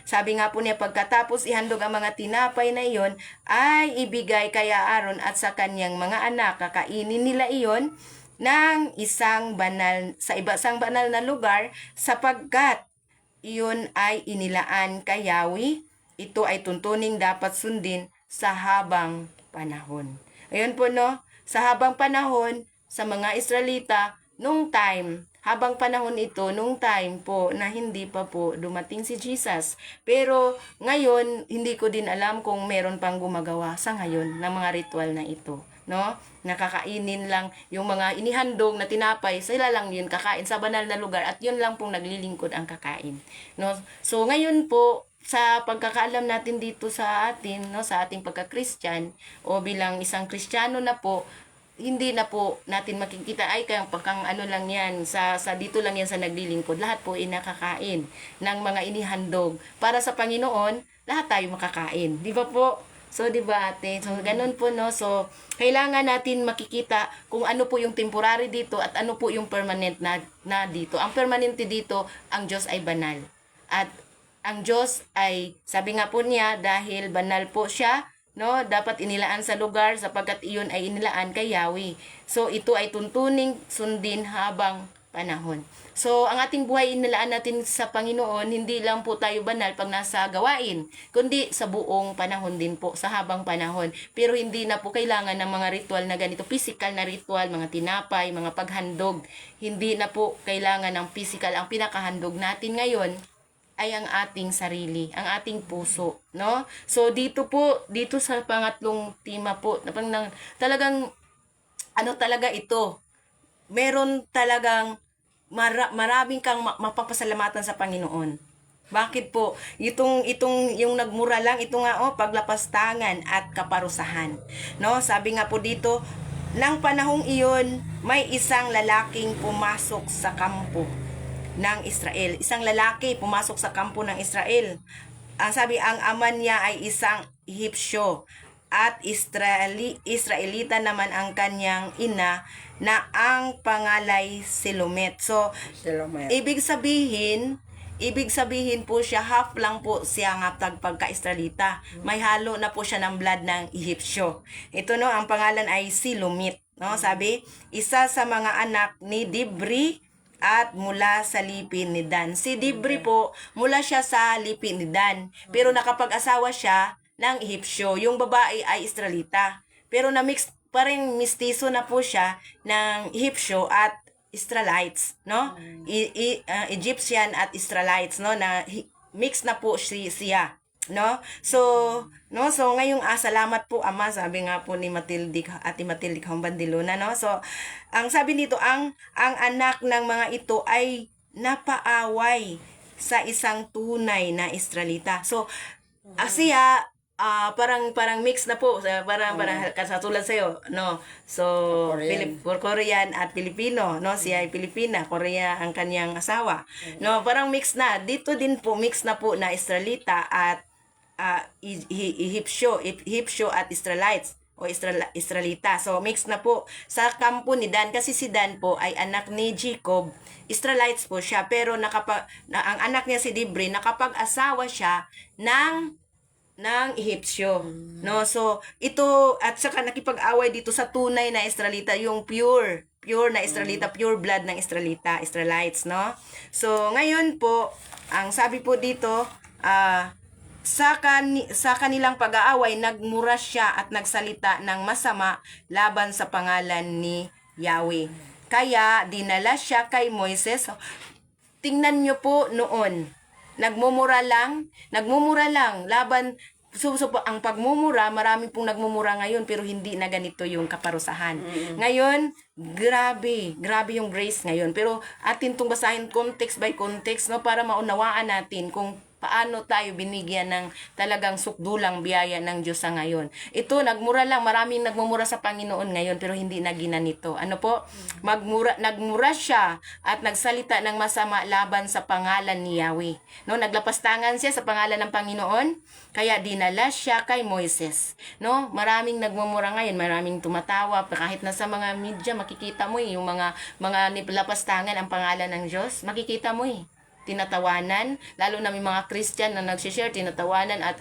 Sabi nga po niya, pagkatapos ihandog ang mga tinapay na iyon, ay ibigay kay Aaron at sa kanyang mga anak, kakainin nila iyon ng isang banal na lugar, sapagkat iyon ay inilaan kay Yahweh ito ay tuntuning dapat sundin sa habang panahon. Ayun po no, sa habang panahon sa mga Israelita nung time, habang panahon ito nung time po na hindi pa po dumating si Jesus. Pero ngayon, hindi ko din alam kung meron pang gumagawa sa ngayon ng mga ritual na ito. No? Nakakainin lang yung mga inihandog na tinapay, sila lang yun kakain sa banal na lugar at yun lang pong naglilingkod ang kakain. No? So ngayon po, sa pagkakaalam natin dito sa atin, no, sa ating pagka-Christian o bilang isang Kristiyano na po, hindi na po natin makikita ay pagkang ano lang yan sa dito lang yan sa naglilingkod, lahat po ay nakakain ng mga inihandog para sa Panginoon, lahat tayo makakain, di ba po? So di ba ate, so ganun po no, so kailangan natin makikita kung ano po yung temporary dito at ano po yung permanent na dito. Ang permanente dito, ang Diyos ay banal at ang Diyos ay, sabi nga po niya, dahil banal po siya, no, dapat inilaan sa lugar sapagkat iyon ay inilaan kay Yahweh. So ito ay tuntuning sundin habang panahon. So ang ating buhay inilaan natin sa Panginoon, hindi lang po tayo banal pag nasa gawain, kundi sa buong panahon din po, sa habang panahon. Pero hindi na po kailangan ng mga ritual na ganito, physical na ritual, mga tinapay, mga paghandog. Hindi na po kailangan ng physical. Ang pinakahandog natin ngayon ay ang ating sarili, ang ating puso, no? So dito po, dito sa pangatlong tema po, talagang ano talaga ito? Meron talagang maraming kang mapapasalamatan sa Panginoon. Bakit po? Itong yung nagmura lang, ito nga paglapastangan at kaparusahan. No? Sabi nga po dito, nang panahong iyon, may isang lalaking pumasok sa kampo ng Israel. Isang lalaki pumasok sa kampo ng Israel. Ang sabi, ang ama niya ay isang Ehipsyo at Israelita naman ang kanyang ina na ang pangalay Silomet. So, ibig sabihin po siya, half lang po siya nga pagka-Israelita. May halo na po siya ng blood ng Ehipsyo. Ito no, ang pangalan ay Silomit. No, sabi, isa sa mga anak ni Dibri at mula sa lipi ni Dan. Si Dibri po, mula siya sa lipi ni Dan. Pero nakapag-asawa siya ng Ehipsyo. Yung babae ay Israelita. Pero na-mix pa rin, mistiso na po siya ng Ehipsyo at Israelites, no? Egyptian at Israelites, no? Na mix na po siya. No? So ngayong salamat po Ama, sabi nga po ni Ate Matilde Hambandiluna, no? So ang sabi nito, ang anak ng mga ito ay napaaway sa isang tunay na Israelita. So siya parang mix na po, parang katulad sa'yo, no? So Korean at Pilipino, no? Siya ay Pilipina, Korea ang kanyang asawa, no? Parang mix na dito din po, mix na po na Israelita at Ehipsyo at Israelites o Israelita. So mix na po sa kampo ni Dan, kasi si Dan po ay anak ni Jacob. Israelites po siya, pero ang anak niya si Dibri, nakapag-asawa siya ng Ehipsyo. No? So ito, at saka nakipag-away dito sa tunay na Israelita, yung pure na Israelita, pure blood ng Israelites, no? So ngayon po, ang sabi po dito, sa kanilang pag-aaway, nagmura siya at nagsalita ng masama laban sa pangalan ni Yahweh. Kaya dinala siya kay Moises. Tingnan nyo po noon, nagmumura lang laban. So ang pagmumura, marami pong nagmumura ngayon, pero hindi na ganito yung kaparusahan. Ngayon, grabe yung grace ngayon. Pero atin tong basahin context by context, no, para maunawaan natin kung paano tayo binigyan ng talagang sukdulang biyaya ng Diyos sa ngayon. Ito, maraming nagmumura sa Panginoon ngayon, pero hindi na ginanito. Ano po? Nagmura siya at nagsalita ng masama laban sa pangalan ni Yahweh. No, naglapastangan siya sa pangalan ng Panginoon, kaya dinala siya kay Moises. No, maraming nagmumura ngayon, maraming tumatawa, kahit na sa mga media makikita mo yung mga nilapastangan ang pangalan ng Diyos, makikita mo tinatawanan, lalo na may mga Christian na nagsishare, tinatawanan at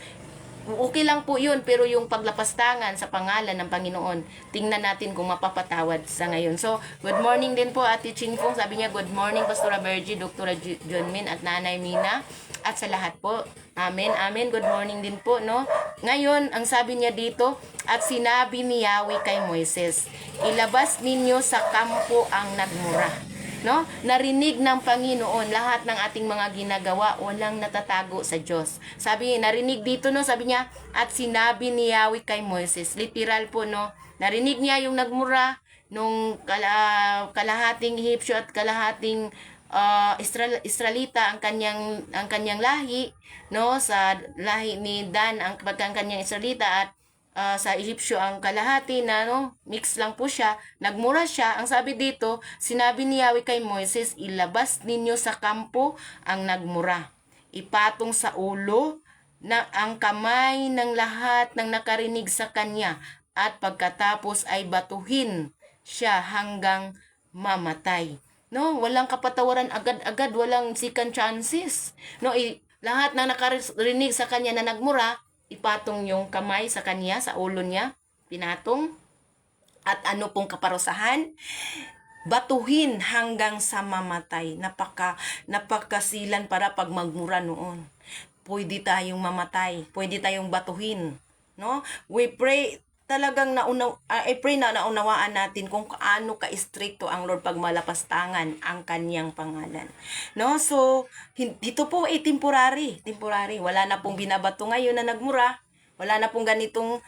okay lang po yun, pero yung paglapastangan sa pangalan ng Panginoon, tingnan natin kung mapapatawad sa ngayon. So, good morning din po Ate Chingfong. Sabi niya, good morning Pastora Bergie, Dr. Jonmin at Nanay Mina at sa lahat po. Amen, amen. Good morning din po, no? Ngayon, ang sabi niya dito, at sinabi ni Yahweh kay Moises, ilabas ninyo sa kampo ang nagmura. No? Narinig ng Panginoon lahat ng ating mga ginagawa, walang natatago sa Diyos. Sabi, narinig dito, no? Sabi niya, at sinabi ni Yahweh kay Moises. Literal po, no? Narinig niya yung nagmura nung kalahating Hipsyo at kalahating Israelita ang kanyang lahi, no? Sa lahi ni Dan ang kanyang Israelita at sa Ehipsyo ang kalahati na mix lang po siya, nagmura siya. Ang sabi dito, sinabi ni Yahweh kay Moises, ilabas ninyo sa kampo ang nagmura. Ipatong sa ulo na ang kamay ng lahat ng nakarinig sa kanya at pagkatapos ay batuhin siya hanggang mamatay. No, walang kapatawaran agad-agad, walang second chances. No, lahat ng nakarinig sa kanya na nagmura, ipatong yung kamay sa kanya, sa ulo niya, pinatong. At ano pong kaparusahan? Batuhin hanggang sa mamatay. Napakasilan para pag magmura noon. Pwede tayong mamatay, pwede tayong batuhin. No? We pray, talagang I pray na naunawaan natin kung kaano ka-stricto ang Lord pag malapastangan ang kanyang pangalan. No? So, dito po ay temporary. Wala na pong binabato ngayon na nagmura. Wala na pong ganitong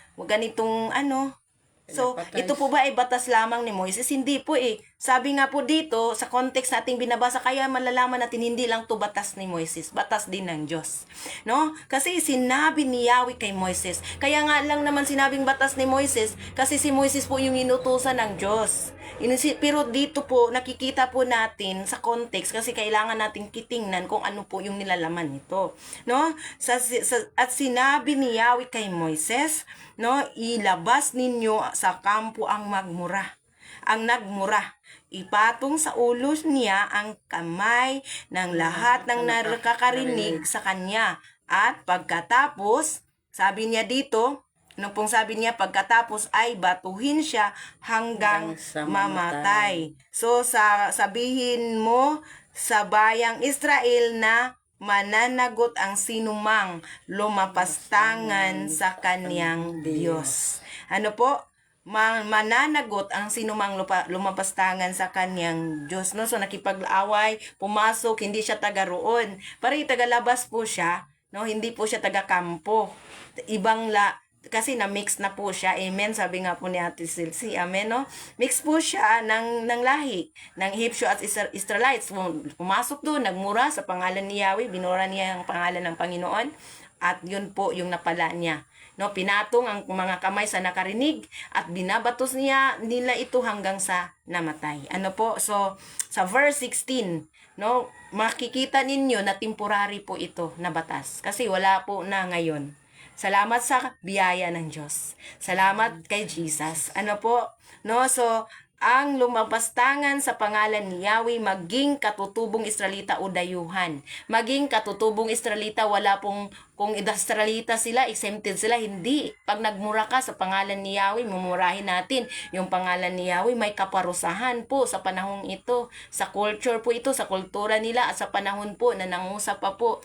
So, ito po ba ay batas lamang ni Moises? Hindi po eh. Sabi nga po dito, sa context nating binabasa, kaya malalaman natin hindi lang to batas ni Moises, batas din ng Diyos. No? Kasi sinabi ni Yahweh kay Moises. Kaya nga lang naman sinabing batas ni Moises, kasi si Moises po yung inutusan ng Diyos. Pero dito po, nakikita po natin sa context, kasi kailangan natin kitingnan kung ano po yung nilalaman nito. No? At sinabi ni Yahweh kay Moises, no, ilabas ninyo sa kampo ang nagmura. Ipatong sa ulo niya ang kamay ng lahat ng nakakarinig sa kanya. At pagkatapos, sabi niya dito, pong sabi niya, pagkatapos ay batuhin siya hanggang mamatay. So, sabihin mo sa bayang Israel na mananagot ang sinumang lumapastangan sa kanyang Diyos. Ano po? Mananagot ang sinumang lumapastangan sa kanyang Diyos. No? So, nakipag-away, pumasok, hindi siya taga roon. Parang tagalabas po siya, no? Hindi po siya taga-kampo. Kasi na-mix na po siya. Amen. Sabi nga po ni Ate Silsi. Amen, no? Mix po siya ng lahi, ng Hipsyo at Israelites. Pumasok doon, nagmura sa pangalan ni Yahweh. Binura niya ang pangalan ng Panginoon. At yun po yung napala niya. No, pinatong ang mga kamay sa nakarinig at binabatos nila ito hanggang sa namatay. Ano po? So, sa verse 16, no, makikita ninyo na temporary po ito na batas. Kasi wala po na ngayon. Salamat sa biyaya ng Diyos. Salamat kay Jesus. Ano po? No, so ang lumapastangan sa pangalan ni Yahweh, maging katutubong Israelita o dayuhan. Maging katutubong Israelita, wala pong, kung Israelita sila, exempted sila, hindi. Pag nagmura ka sa pangalan ni Yahweh, mumurahin natin yung pangalan ni Yahweh, may kaparusahan po sa panahong ito. Sa culture po ito, sa kultura nila, at sa panahon po na nangusap pa po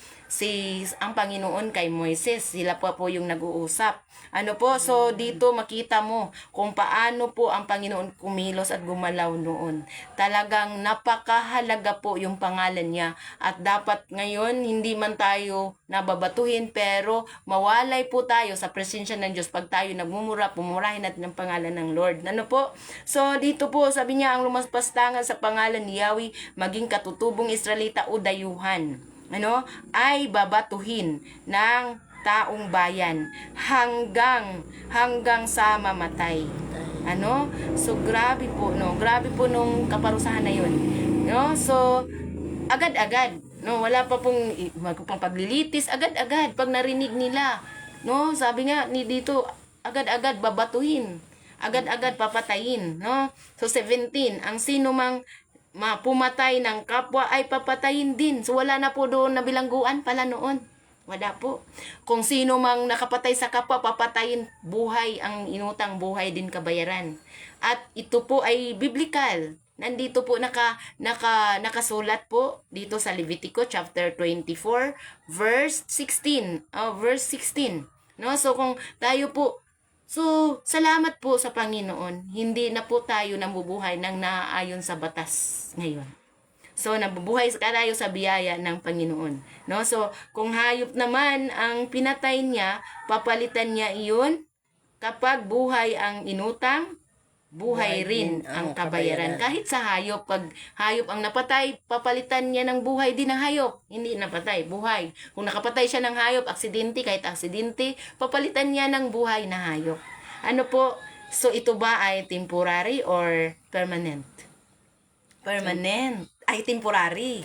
ang Panginoon kay Moises. Sila po yung nag-uusap. Ano po? So, dito makita mo kung paano po ang Panginoon kumilos at gumalaw noon. Talagang napakahalaga po yung pangalan niya. At dapat ngayon, hindi man tayo nababatuhin, pero mawalay po tayo sa presensya ng Diyos. Pag tayo nagmumura, pumurahin natin ang pangalan ng Lord. Ano po? So, dito po, sabi niya, ang lumapastangan sa pangalan ni Yahweh, maging katutubong Israelita o dayuhan, ay babatuhin ng taong bayan hanggang sa mamatay. So grabe po, grabe po nung kaparusahan na yun, so agad-agad, wala pa pong paglilitis, agad-agad pag narinig nila, sabi nga ni dito, agad-agad babatuhin, agad-agad papatayin, so 17, ang sino mang pumatay ng kapwa ay papatayin din. So wala na po doon na bilangguan pala noon. Wala po. Kung sino mang nakapatay sa kapwa, papatayin, buhay ang inutang, buhay din kabayaran. At ito po ay biblical. Nandito po nakasulat po dito sa Levitico chapter 24 verse 16. Verse 16. No? So kung tayo po, so salamat po sa Panginoon. Hindi na po tayo nabubuhay ng naaayon sa batas ngayon. So, nabubuhay tayo sa biyaya ng Panginoon. No? So, kung hayop naman ang pinatay niya, papalitan niya iyon. Kapag buhay ang inutang, buhay rin ang kabayaran. Kahit sa hayop, pag hayop ang napatay, papalitan niya ng buhay din ng hayop. Hindi napatay, buhay. Kung nakapatay siya ng hayop, aksidente, kahit aksidente, papalitan niya ng buhay na hayop. Ano po? So, ito ba ay temporary or permanent? Permanent. Ay, temporary.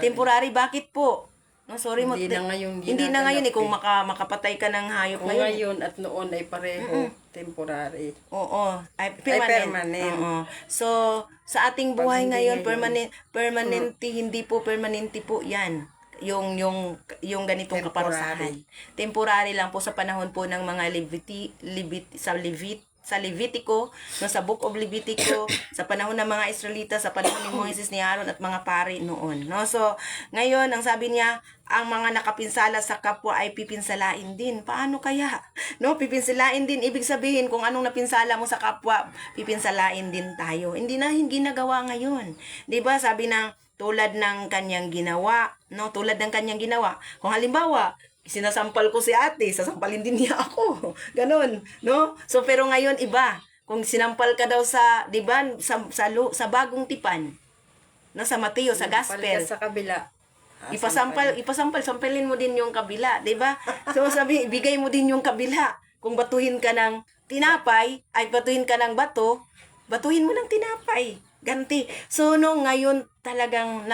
Temporary, bakit po? No, sorry mo. Hindi na ngayon Hindi na ngayon ginaganap kung makapatay ka ng hayop Kung ngayon at noon ay pareho, temporary. Oo. Ay, permanent. Oo. So, sa ating buhay hindi ngayon, ngayon. permanente, hindi po permanente po yan. Yung ganitong kaparusahan. Temporary lang po sa panahon po ng mga sa Levitico, no, sa Book of Levitico, sa panahon ng mga Israelita, sa panahon ni Moises, ni Aaron at mga pari noon. No? So, ngayon, ang sabi niya, ang mga nakapinsala sa kapwa ay pipinsalain din. Paano kaya? No, pipinsalain din. Ibig sabihin, kung anong napinsala mo sa kapwa, pipinsalain din tayo. Hindi na ginagawa ngayon. 'Di ba? Sabi ng tulad ng kanyang ginawa, no? Tulad ng kanyang ginawa. Kung halimbawa, sinasampal ko si ate, sasampalin din niya ako. Ganon, no? So, pero ngayon, iba. Kung sinampal ka daw sa, di ba, sa bagong tipan, no, sa Mateo, sa Gospel, Palitan sa kabila. sampalin mo din yung kabila, di ba? So, sabi, ibigay mo din yung kabila. Kung batuhin ka ng tinapay, ay batuhin ka ng bato, batuhin mo ng tinapay. Ganti. So, no, ngayon talagang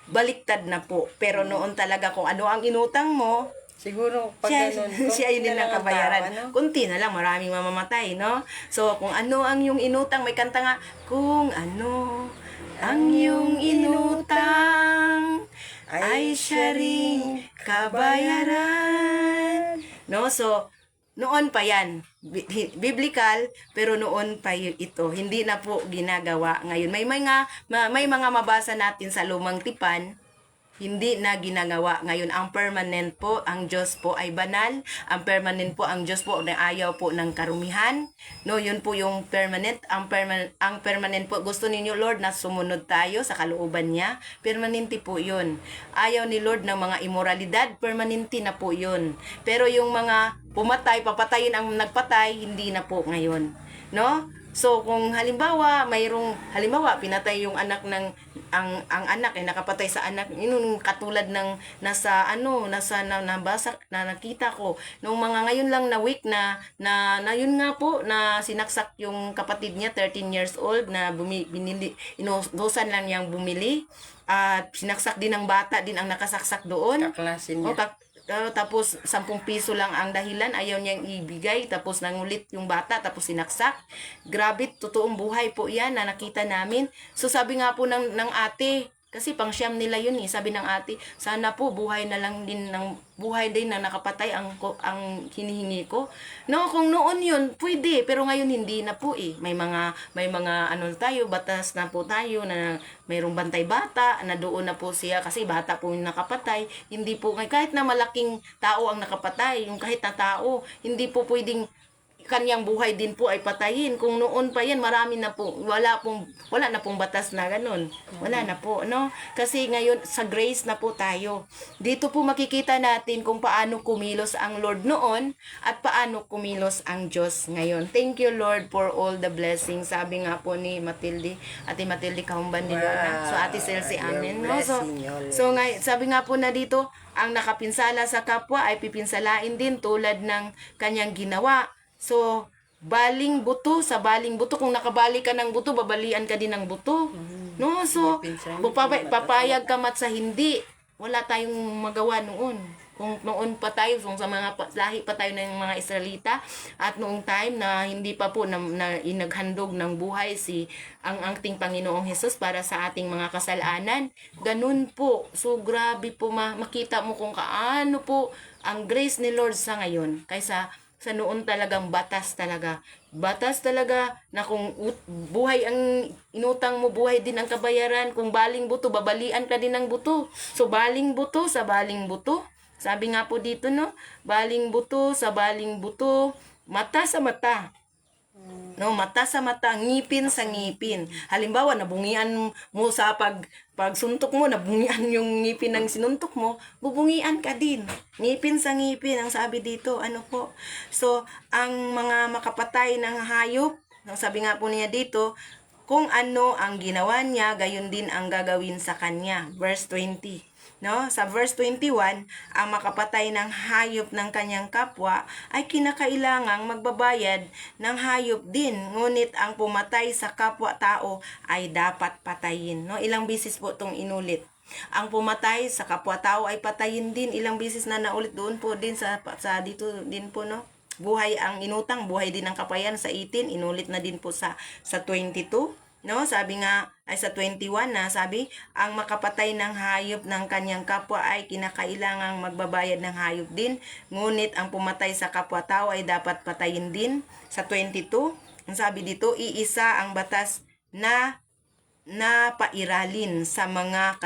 baliktad na po. Pero noon talaga kung ano ang inutang mo, Siguro pag ganun, siya yun din ang kabayaran. Ano? Kunti na lang, maraming mamamatay, no? So, kung ano ang yung inutang, may kanta nga, kung ano ang yung inutang, ay siya ring kabayaran. No? So, noon pa yan. Biblical, pero noon pa ito. Hindi na po ginagawa ngayon. May mga mabasa natin sa lumang tipan, hindi na ginagawa ngayon. Ang permanent po, ang Diyos po ay banal. Ang permanent po, ang Diyos po na ayaw po ng karumihan. No, yun po yung permanent. Ang permanent po, gusto ninyo, Lord, na sumunod tayo sa kalooban niya. Permanente po yun. Ayaw ni Lord ng mga immoralidad, permanente na po yun. Pero yung mga papatayin ang nagpatay, hindi na po ngayon. No? So, kung halimbawa, pinatay yung anak ang anak ay nakapatay sa anak, yun katulad ng nabasa na nakita ko nung mga ngayon lang na week na yun nga po na sinaksak yung kapatid niya 13 years old na inutusan lang niyang bumili at sinaksak din ng bata din ang nakasaksak doon. Kaklase niya. Tapos 10 piso lang ang dahilan, ayaw niyang ibigay, tapos nangulit yung bata, tapos sinaksak. Grabe, totoong buhay po yan na nakita namin. So sabi nga po ng ate, kasi pangsyam nila yun eh, sabi ng ate, sana po buhay na nakapatay ang hinihingi ko. No, kung noon yun, pwede, pero ngayon hindi na po eh. May mga batas na po tayo na mayroong bantay bata, na doon na po siya, kasi bata po yung nakapatay. Hindi po, kahit na malaking tao ang nakapatay, yung kahit na tao, hindi po pwedeng kanyang buhay din po ay patayin. Kung noon pa yan, marami na po, wala na pong batas na ganun. Wala na po, no? Kasi ngayon, sa grace na po tayo. Dito po makikita natin kung paano kumilos ang Lord noon at paano kumilos ang Diyos ngayon. Thank you, Lord, for all the blessings. Sabi nga po ni Matilde, Ate Matilde Kahumban ni Lorna. So, Ate Celsi, amen. No? So, sabi nga po na dito, ang nakapinsala sa kapwa ay pipinsalain din tulad ng kanyang ginawa. So, baling buto, sa baling buto, kung nakabali ka ng buto, babalian ka din ng buto. No? So, papayag ka mat sa hindi. Wala tayong magawa noon. Kung noon pa tayo, kung sa mga lahi pa tayo ng mga Israelita, at noong time na hindi pa po na inaghandog ng buhay ang ating Panginoong Hesus para sa ating mga kasalanan, ganun po. So grabe po makita mo kung kaano po ang grace ni Lord sa ngayon kaysa sa noon talagang batas talaga. Batas talaga na kung buhay ang inutang mo, buhay din ang kabayaran. Kung baling buto, babalian ka din ng buto. So baling buto sa baling buto. Sabi nga po dito, no? Baling buto sa baling buto, mata sa mata. No, mata sa mata, ngipin sa ngipin. Halimbawa, nabungian mo sa pagsuntok mo, nabungian yung ngipin ng sinuntok mo, bubungian ka din. Ngipin sa ngipin, ang sabi dito, ano po. So, ang mga makapatay ng hayop, sabi nga po niya dito, kung ano ang ginawa niya, gayon din ang gagawin sa kanya. Verse 20. No? Sa verse 21, ang makapatay ng hayop ng kanyang kapwa ay kinakailangang magbabayad ng hayop din. Ngunit ang pumatay sa kapwa-tao ay dapat patayin. No? Ilang bisis po itong inulit. Ang pumatay sa kapwa-tao ay patayin din. Ilang bisis na naulit doon po din sa dito din po, no? Buhay ang inutang, buhay din ang kapayan sa 18, inulit na din po sa 22. No, sabi nga ay sa 21 na sabi, ang makapatay ng hayop ng kanyang kapwa ay kinakailangang magbabayad ng hayop din, ngunit ang pumatay sa kapwa-tao ay dapat patayin din. Sa 22, ang sabi dito, iisa ang batas na pairalin sa mga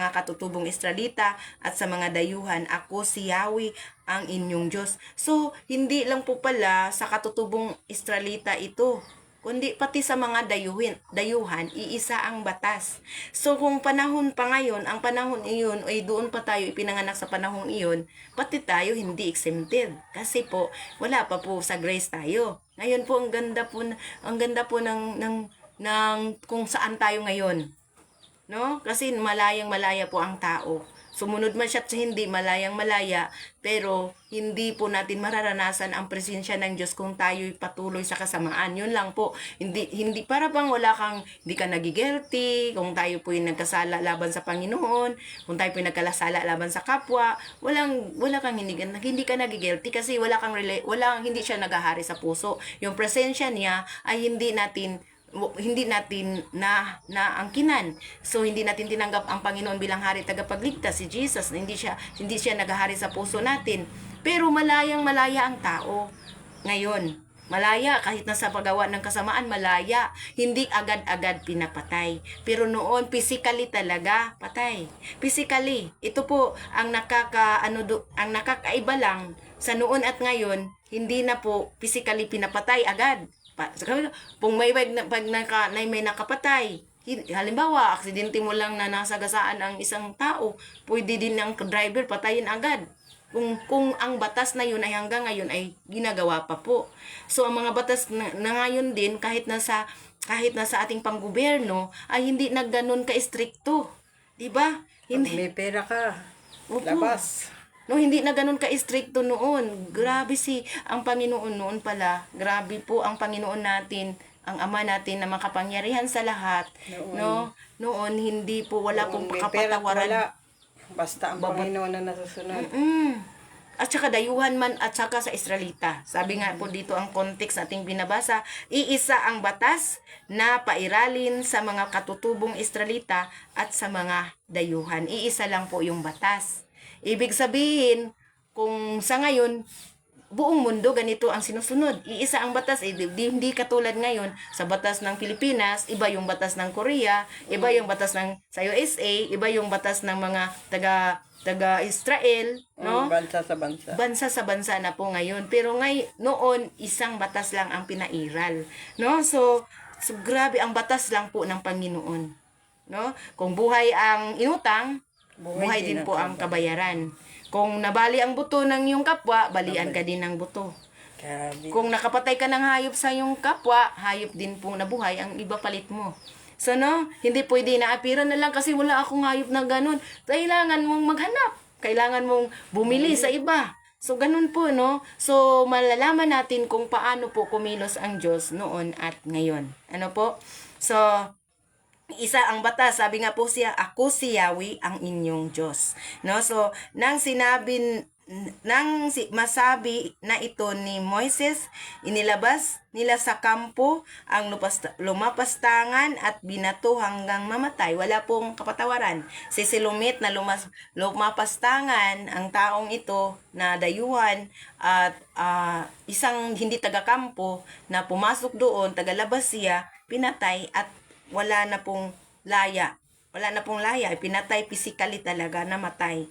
katutubong Israelita at sa mga dayuhan. Ako si Yahweh ang inyong Diyos. So, hindi lang po pala sa katutubong Israelita ito, kundi pati sa mga dayuhan, iisa ang batas. So kung panahon pa ngayon, ang panahon iyon ay doon pa tayo ipinanganak sa panahong iyon, pati tayo hindi exempted. Kasi po, wala pa po sa grace tayo. Ngayon po, ang ganda po ng kung saan tayo ngayon. No? Kasi malayang-malaya po ang tao. Sumunod man siya at hindi, malayang-malaya, pero hindi po natin mararanasan ang presensya ng Diyos kung tayo'y patuloy sa kasamaan. Yun lang po. Hindi para bang hindi ka nagigilty, kung tayo po'y nagkasala laban sa Panginoon, kung tayo po'y nagkalasala laban sa kapwa, wala kang hindi ka nagigilty kasi hindi siya nagahari sa puso. Yung presensya niya ay hindi natin naangkinan. So hindi natin tinanggap ang Panginoon bilang hari tagapagligtas, si Jesus. Hindi siya naghahari sa puso natin. Pero malayang-malaya ang tao ngayon. Malaya kahit nasa paggawa ng kasamaan, malaya. Hindi agad-agad pinapatay. Pero noon physically talaga patay. Physically. Ito po ang nakakaiba lang sa noon at ngayon, hindi na po physically pinapatay agad. Kung may may nakapatay, halimbawa, aksidente mo lang na nasagasaan ang isang tao, pwede din ang driver patayin agad. Kung ang batas na yun ay hanggang ngayon ay ginagawa pa po. So, ang mga batas na ngayon din, kahit na sa ating panggobyerno, ay hindi na ganun ka-stricto. Diba? Hindi. May pera ka, Opo. labas. No, hindi na ganun ka-stricto noon. Grabe ang Panginoon noon pala. Grabe po ang Panginoon natin, ang Ama natin na makapangyarihan sa lahat. No, noon hindi po wala pong May pera, kapatawaran. wala. Basta ang Panginoon na nasusunod. At saka dayuhan man at saka sa Israelita. Sabi nga po dito ang context nating binabasa, iisa ang batas na pairalin sa mga katutubong Israelita at sa mga dayuhan. Iisa lang po yung batas. Ibig sabihin, kung sa ngayon, buong mundo ganito ang sinusunod. Iisa ang batas, hindi katulad ngayon sa batas ng Pilipinas, iba yung batas ng Korea, iba yung batas sa USA, iba yung batas ng mga taga Israel, no? Bansa sa bansa. Bansa sa bansa na po ngayon. Pero noon, isang batas lang ang pinairal, no? So grabe ang batas lang po ng Panginoon, no? Kung buhay ang inutang, buhay din po ang kabayaran. Kung nabali ang buto ng iyong kapwa, balian ka din ng buto. Grabe. Kung nakapatay ka ng hayop sa iyong kapwa, hayop din pong nabuhay, ang iba palit mo. So, no, hindi pwede na apiran na lang kasi wala akong hayop na ganun. Kailangan mong maghanap. Kailangan mong bumili sa iba. So, ganun po, no? So, malalaman natin kung paano po kumilos ang Diyos noon at ngayon. Ano po? So, isa ang batas, sabi nga po siya, ako si Yahweh ang inyong Diyos. No? So, masabi na ito ni Moises, inilabas nila sa kampo ang lumapastangan at binato hanggang mamatay. Wala pong kapatawaran. Sisilumit na lumapastangan ang taong ito na dayuhan at isang hindi taga-kampo na pumasok doon, tagalabas siya, pinatay at wala na pong laya. Wala na pong laya. Pinatay physically talaga, namatay.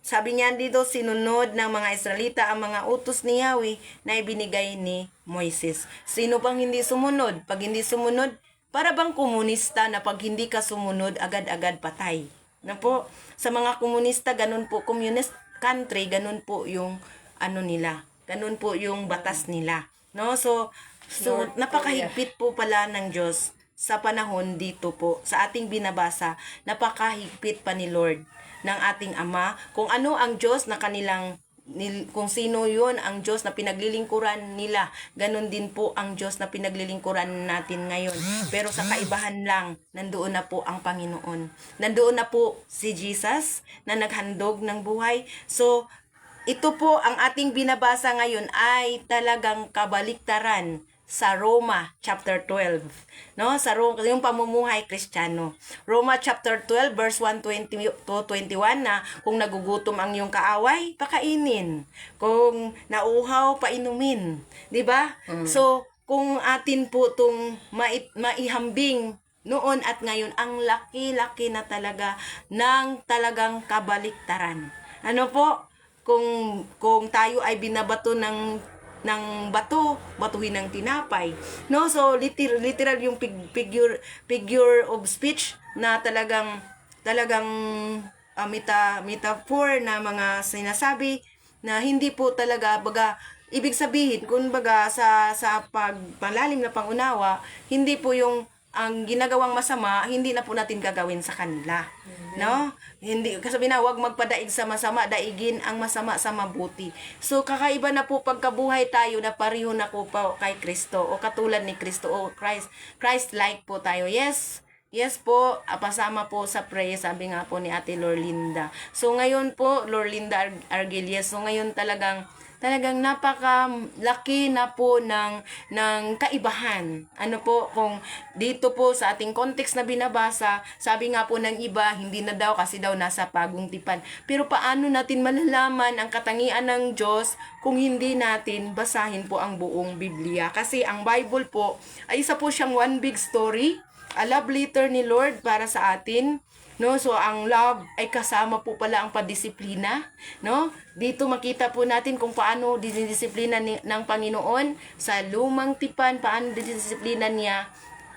Sabi niya dito, sinunod ng mga Israelita ang mga utos ni Yahweh na ibinigay ni Moises. Sino pang hindi sumunod? Pag hindi sumunod, para bang komunista na pag hindi ka sumunod, agad-agad patay. Na po, sa mga komunista, ganun po, communist country, ganun po yung ano nila. Ganun po yung batas nila. No? So napakahigpit po pala ng Diyos sa panahon dito po, sa ating binabasa, napakahigpit pa ni Lord ng ating Ama, kung ano ang Diyos na kanilang, kung sino yun ang Diyos na pinaglilingkuran nila, ganun din po ang Diyos na pinaglilingkuran natin ngayon. Pero sa kaibahan lang, nandoon na po ang Panginoon. Nandoon na po si Jesus na naghandog ng buhay. So, ito po ang ating binabasa ngayon ay talagang kabaliktaran sa Roma chapter 12, no? Sa Roma, yung pamumuhay Kristiyano. Roma chapter 12 verse 120 to 21 na kung nagugutom ang iyong kaaway, pakainin. Kung nauuhaw, painumin, 'di ba? So, kung atin po tong maihambing noon at ngayon, ang laki-laki na talaga ng talagang kabaliktaran. Ano po? Kung tayo ay binabato ng batuhin ng tinapay, no? So literal yung figure of speech na talagang metaphor na mga sinasabi na hindi po talaga ibig sabihin baga sa pagpalalim na pangunawa, hindi po yung ang ginagawang masama, hindi na po natin gagawin sa kanila. No? Hindi, kasi na huwag magpadaig sa masama, daigin ang masama sa mabuti. So, kakaiba na po pagkabuhay tayo na pareho na po pa kay Kristo o katulad ni Kristo o Christ-like po tayo. Yes, yes po, pasama po sa prayer, sabi nga po ni Ate Lorlinda. So, ngayon po, Lorlinda Argelias, so ngayon talagang napakalaki na po ng kaibahan. Ano po, kung dito po sa ating context na binabasa, sabi nga po ng iba, hindi na daw kasi daw nasa pagungtipan. Pero paano natin malalaman ang katangian ng Diyos kung hindi natin basahin po ang buong Biblia? Kasi ang Bible po ay isa po siyang one big story, a love letter ni Lord para sa atin. No, so ang love ay kasama po pala ang padisiplina, no? Dito makita po natin kung paano dinidisiplina ng Panginoon sa lumang tipan, paano dinidisiplina niya,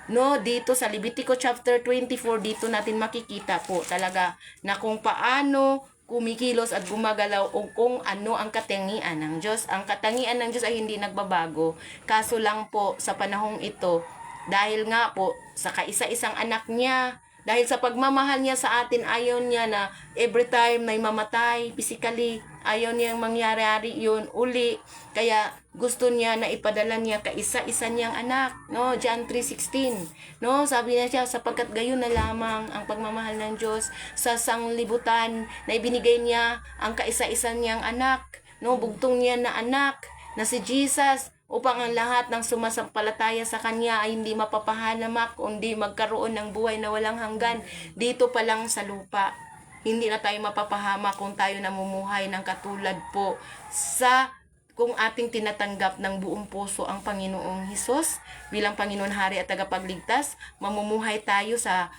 no? Dito sa Levitico chapter 24, dito natin makikita po talaga na kung paano kumikilos at gumagalaw o kung ano ang katangian ng Diyos. Ang katangian ng Diyos ay hindi nagbabago. Kaso lang po sa panahong ito, dahil nga po sa kaisa-isang anak niya, dahil sa pagmamahal niya sa atin, ayaw niya na every time may mamatay physically, ayaw niyang mangyari yun uli. Kaya gusto niya na ipadala niya kaisa-isa niyang anak, no? John 3:16, no? Sabi niya siya, sapagkat gayon na lamang ang pagmamahal ng Diyos sa sanglibutan na ibinigay niya ang kaisa-isa niyang anak, no? Bugtong niya na anak na si Jesus, upang ang lahat ng sumasampalataya sa Kanya ay hindi mapapahalamak, kundi magkaroon ng buhay na walang hanggan dito pa lang sa lupa. Hindi na tayo mapapahamak kung tayo namumuhay ng katulad po sa kung ating tinatanggap ng buong puso ang Panginoong Hesus bilang Panginoon Hari at Tagapagligtas, mamumuhay tayo sa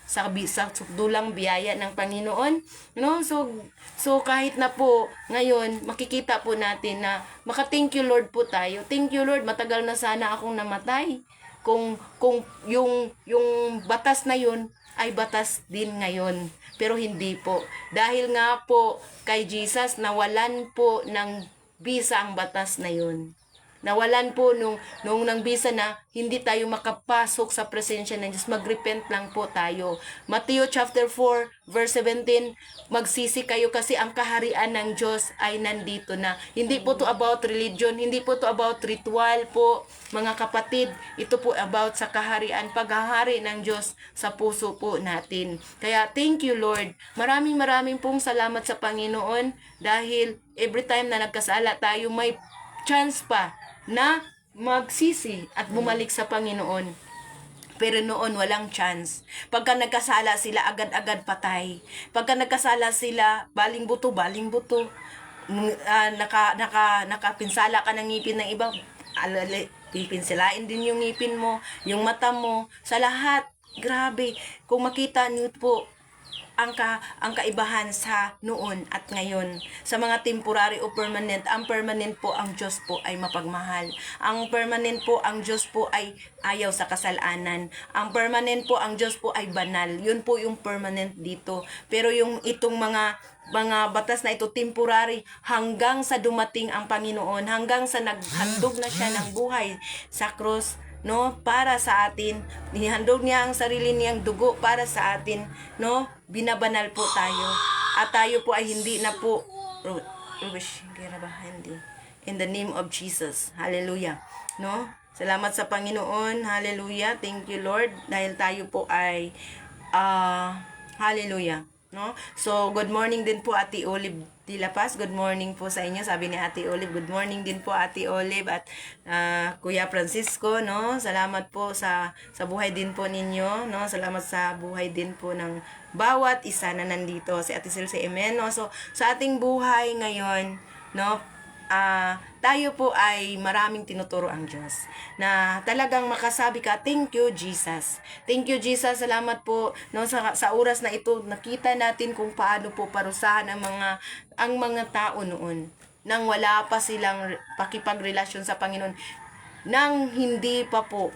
dulang biyaya ng Panginoon, no? So kahit na po ngayon makikita po natin na maka-thank you Lord po tayo. Thank you Lord, matagal na sana akong namatay. Kung yung batas na yun ay batas din ngayon, pero hindi po. Dahil nga po kay Jesus nawalan po ng bisa ang batas na yun. nawalan po nung nang bisa na hindi tayo makapasok sa presensya ng Diyos. Mag-repent lang po tayo. Matthew chapter 4 verse 17, magsisi kayo kasi ang kaharian ng Diyos ay nandito na. Hindi po to about religion, hindi po to about ritual po, mga kapatid. Ito po about sa kaharian, paghahari ng Diyos sa puso po natin. Kaya thank you Lord. Maraming pong salamat sa Panginoon dahil every time na nagkasala tayo, may chance pa na magsisi at bumalik sa Panginoon. Pero noon walang chance. Pagka nagkasala sila, agad-agad patay. Pagka nagkasala sila, baling buto. Nakapinsala ka ng ngipin ng iba, pipinsilain din yung ngipin mo, yung mata mo, sa lahat. Grabe. Kung makita niyo po, ang kaibahan sa noon at ngayon. Sa mga temporary o permanent, ang permanent po ang Diyos po ay mapagmahal. Ang permanent po ang Diyos po ay ayaw sa kasalanan. Ang permanent po ang Diyos po ay banal. Yun po yung permanent dito. Pero yung itong mga batas na ito temporary hanggang sa dumating ang Panginoon, hanggang sa naghandog na siya ng buhay sa cross, no, para sa atin, nihandog niya ang sarili niyang dugo para sa atin, no, binabanal po tayo, at tayo po ay hindi na po in the name of Jesus, hallelujah, no, salamat sa Panginoon, hallelujah, thank you Lord, dahil tayo po ay hallelujah, no, so good morning din po Ate Olive de La Paz, good morning po sa inyo. Sabi ni Ate Olive, good morning din po Ate Olive at Kuya Francisco, no? Salamat po sa buhay din po ninyo, no? Salamat sa buhay din po ng bawat isa na nandito. Si Ate Silse, amen, no? So, sa ating buhay ngayon, no? Tayo po ay maraming tinuturo ang Diyos na talagang makasabi ka, thank you Jesus, salamat po, no, sa oras na ito nakita natin kung paano po parusahan ang mga tao noon nang wala pa silang pakipagrelasyon sa Panginoon, nang hindi pa po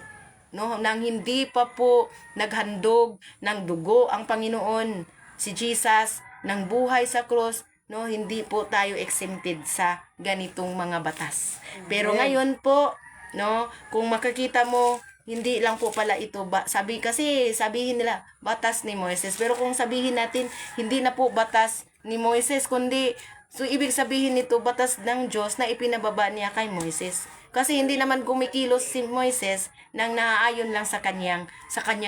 naghandog ng dugo ang Panginoon, si Jesus, ng buhay sa cross, no, hindi po tayo exempted sa ganitong mga batas. Pero ngayon po, no, kung makikita mo, hindi lang po pala ito sabihin nila batas ni Moises, pero kung sabihin natin hindi na po batas ni Moises, kundi so ibig sabihin nito batas ng Diyos na ipinababa niya kay Moises. Kasi hindi naman kumikilos si Moises nang naaayon lang sa kanyang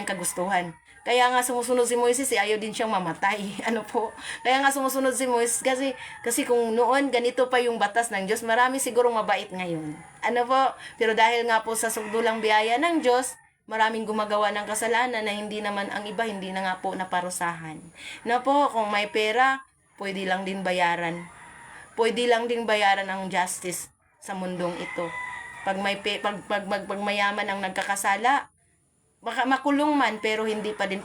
kagustuhan. Kaya nga sumusunod si Moises, ayaw din siyang mamatay. Ano po? Kaya nga sumusunod si Moises kasi kung noon ganito pa yung batas ng Diyos, marami sigurong mabait ngayon. Ano po? Pero dahil nga po sa sugdulang biyaya ng Diyos, maraming gumagawa ng kasalanan na hindi naman ang iba, hindi na nga po naparusahan. Na po, kung may pera, pwede lang din bayaran. Pwede lang din bayaran ang justice sa mundong ito. Pag mayaman ang nagkakasala, baka makulong man pero hindi pa din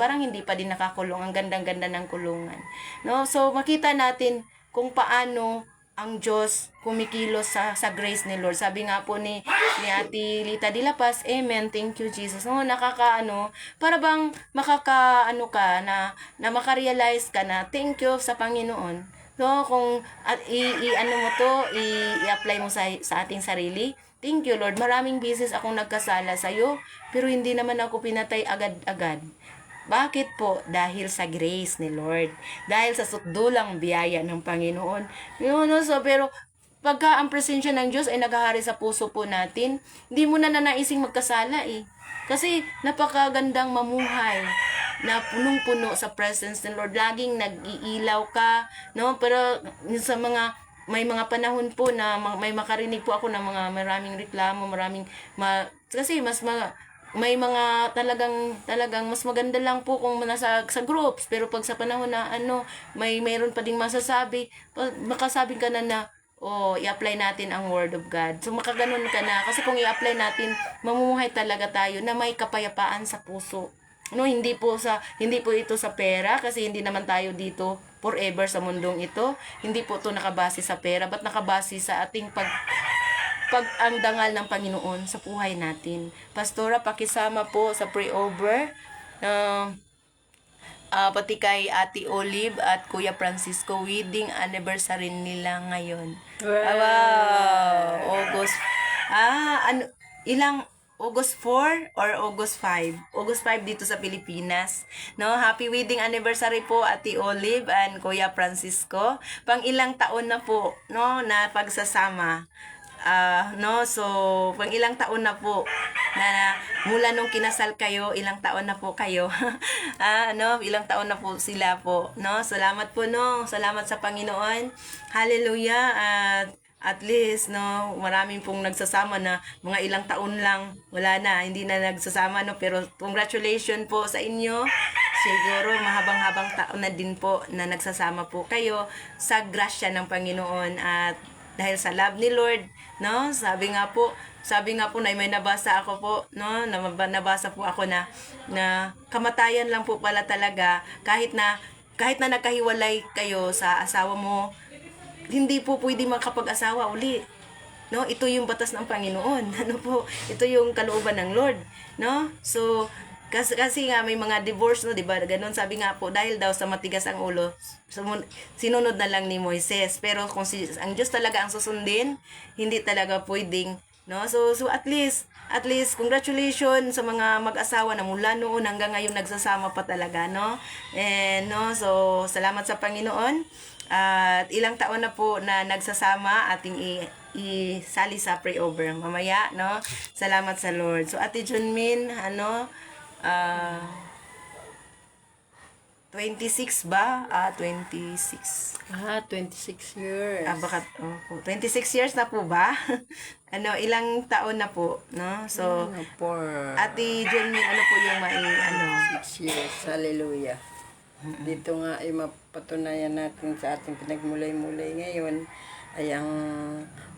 nakakulong. Ang gandang-ganda ng kulungan, no? So makita natin kung paano ang Diyos kumikilos sa grace ni Lord. Sabi nga po ni Ate Lita de La Paz, amen, thank you Jesus. No, para bang ka na makarealize ka na thank you sa Panginoon. No, kung i-apply mo sa ating sarili. Thank you Lord, maraming beses akong nagkasala sa iyo, pero hindi naman ako pinatay agad-agad. Bakit po? Dahil sa grace ni Lord. Dahil sa sukdulang biyaya ng Panginoon. Pero pagka ang presensya ng Diyos ay naghahari sa puso po natin, hindi mo na nanaising magkasala eh. Kasi napakagandang mamuhay na punong-puno sa presence ng Lord. Laging nag-iilaw ka, no? Pero may mga panahon po na may makarinig po ako ng mga maraming reklamo, kasi may mga talagang mas maganda lang po kung nasa sa groups, pero pag sa panahon na mayroon pa ding masasabi, makasabi ka na i-apply natin ang Word of God. So makaganon ka na, kasi kung i-apply natin, mamumuhay talaga tayo na may kapayapaan sa puso. Hindi po ito sa pera, kasi hindi naman tayo dito forever sa mundong ito. Hindi po ito nakabase sa pera, but nakabase sa ating ang dangal ng Panginoon sa buhay natin. Pastora, pakisama po sa pray-over. Pati kay Ate Olive at Kuya Francisco, wedding anniversary nila ngayon. Wow! August. ilang August 4 or August 5? August 5 dito sa Pilipinas. No, happy wedding anniversary po Ate Olive and Kuya Francisco. Pang ilang taon na po, no, na pagsasama. No, so pang ilang taon na po na mula nung kinasal kayo, ilang taon na po kayo. No, ilang taon na po sila po, no? Salamat po, no. Salamat sa Panginoon. Hallelujah. At least, no, maraming pong nagsasama na mga ilang taon lang, wala na, hindi na nagsasama, no, pero congratulations po sa inyo. Siguro mahabang-habang taon na din po na nagsasama po kayo sa grasya ng Panginoon at dahil sa love ni Lord, no, sabi nga po na may nabasa ako po, no, nabasa po ako na kamatayan lang po pala talaga kahit na nagkahiwalay kayo sa asawa mo, hindi po pwede makapag-asawa uli. No, ito yung batas ng Panginoon. Ano po? Ito yung kalooban ng Lord, no? So, kasi nga may mga divorce, no, 'di ba? Ganun sabi nga po dahil daw sa matigas ang ulo, sinunod na lang ni Moises. Pero kung ang Diyos talaga ang susundin, hindi talaga pwedeng, no? So at least congratulations sa mga mag-asawa na mula noon hanggang ngayon nagsasama pa talaga, no? And no, so salamat sa Panginoon. At ilang taon na po na nagsasama ating isali sa pray over mamaya, no? Salamat sa Lord. So Ate Junmin, 26 ba? 26. 26 years. Baka 26 years na po ba? Ilang taon na po, no? So Ate Junmin, ano po yung 6 years. Hallelujah. Dito nga ay mapatunayan natin sa ating pinagmulay-mulay ngayon ay ang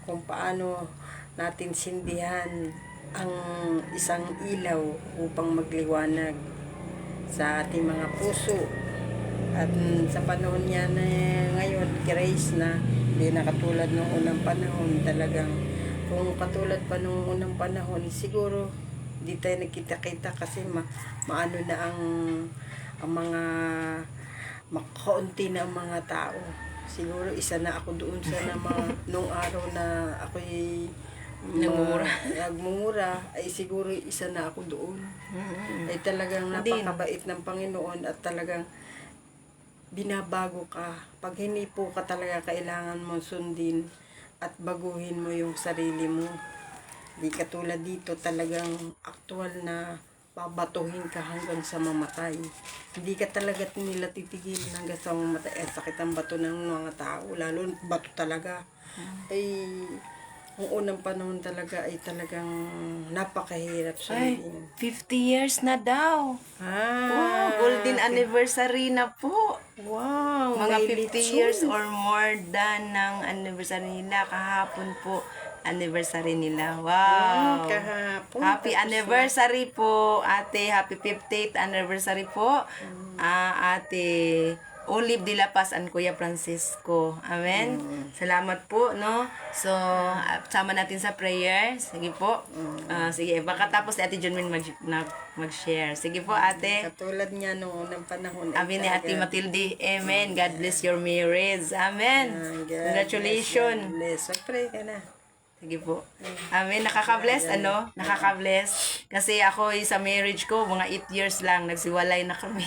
kung paano natin sindihan ang isang ilaw upang magliwanag sa ating mga puso. At sa panahon niya na ngayon, grace na, hindi na katulad ng unang panahon. Talagang kung katulad pa nung unang panahon, siguro hindi tayo nagkita-kita kasi maano na ang mga makaunti na ang mga tao. Siguro isa na ako doon sa nung araw na ako'y nagmumura, ay siguro isa na ako doon. Ay talagang napakabait ng Panginoon at talagang binabago ka. Pag hindi po ka talaga kailangan mo sundin at baguhin mo yung sarili mo. Di katulad dito talagang aktual na babatuhin ka hanggang sa mamatay. Hindi ka talaga nila titigil hanggang sa mamatay. Sakit ang bato ng mga tao, lalo bato talaga. Ay, ang unang panahon talaga ay talagang napakahirap sa Ay, 50 years na daw. Wow, golden anniversary na po. Wow, Mga may 50 lechon. years or more than ng anniversary nila. Kahapon po, anniversary nila. Wow. Kahapon. Happy anniversary po, ate. Happy 50th anniversary po. Ate Olive de la Paz and Kuya Francisco. Amen. Salamat po, no? So, sama natin sa prayer. Sige po. Sige, baka tapos ni Ate Junmin mag-share. Sige po, ate. Katulad niya noong unang panahon. Amen ni Ate Matilde. Amen. God bless your marriage. Amen. Congratulations. Bless. Mag-pray ka na. Sige po. Amen. Nakaka-bless, Nakaka-bless. Kasi ako sa marriage ko, mga 8 years lang, nagsiwalay na kami.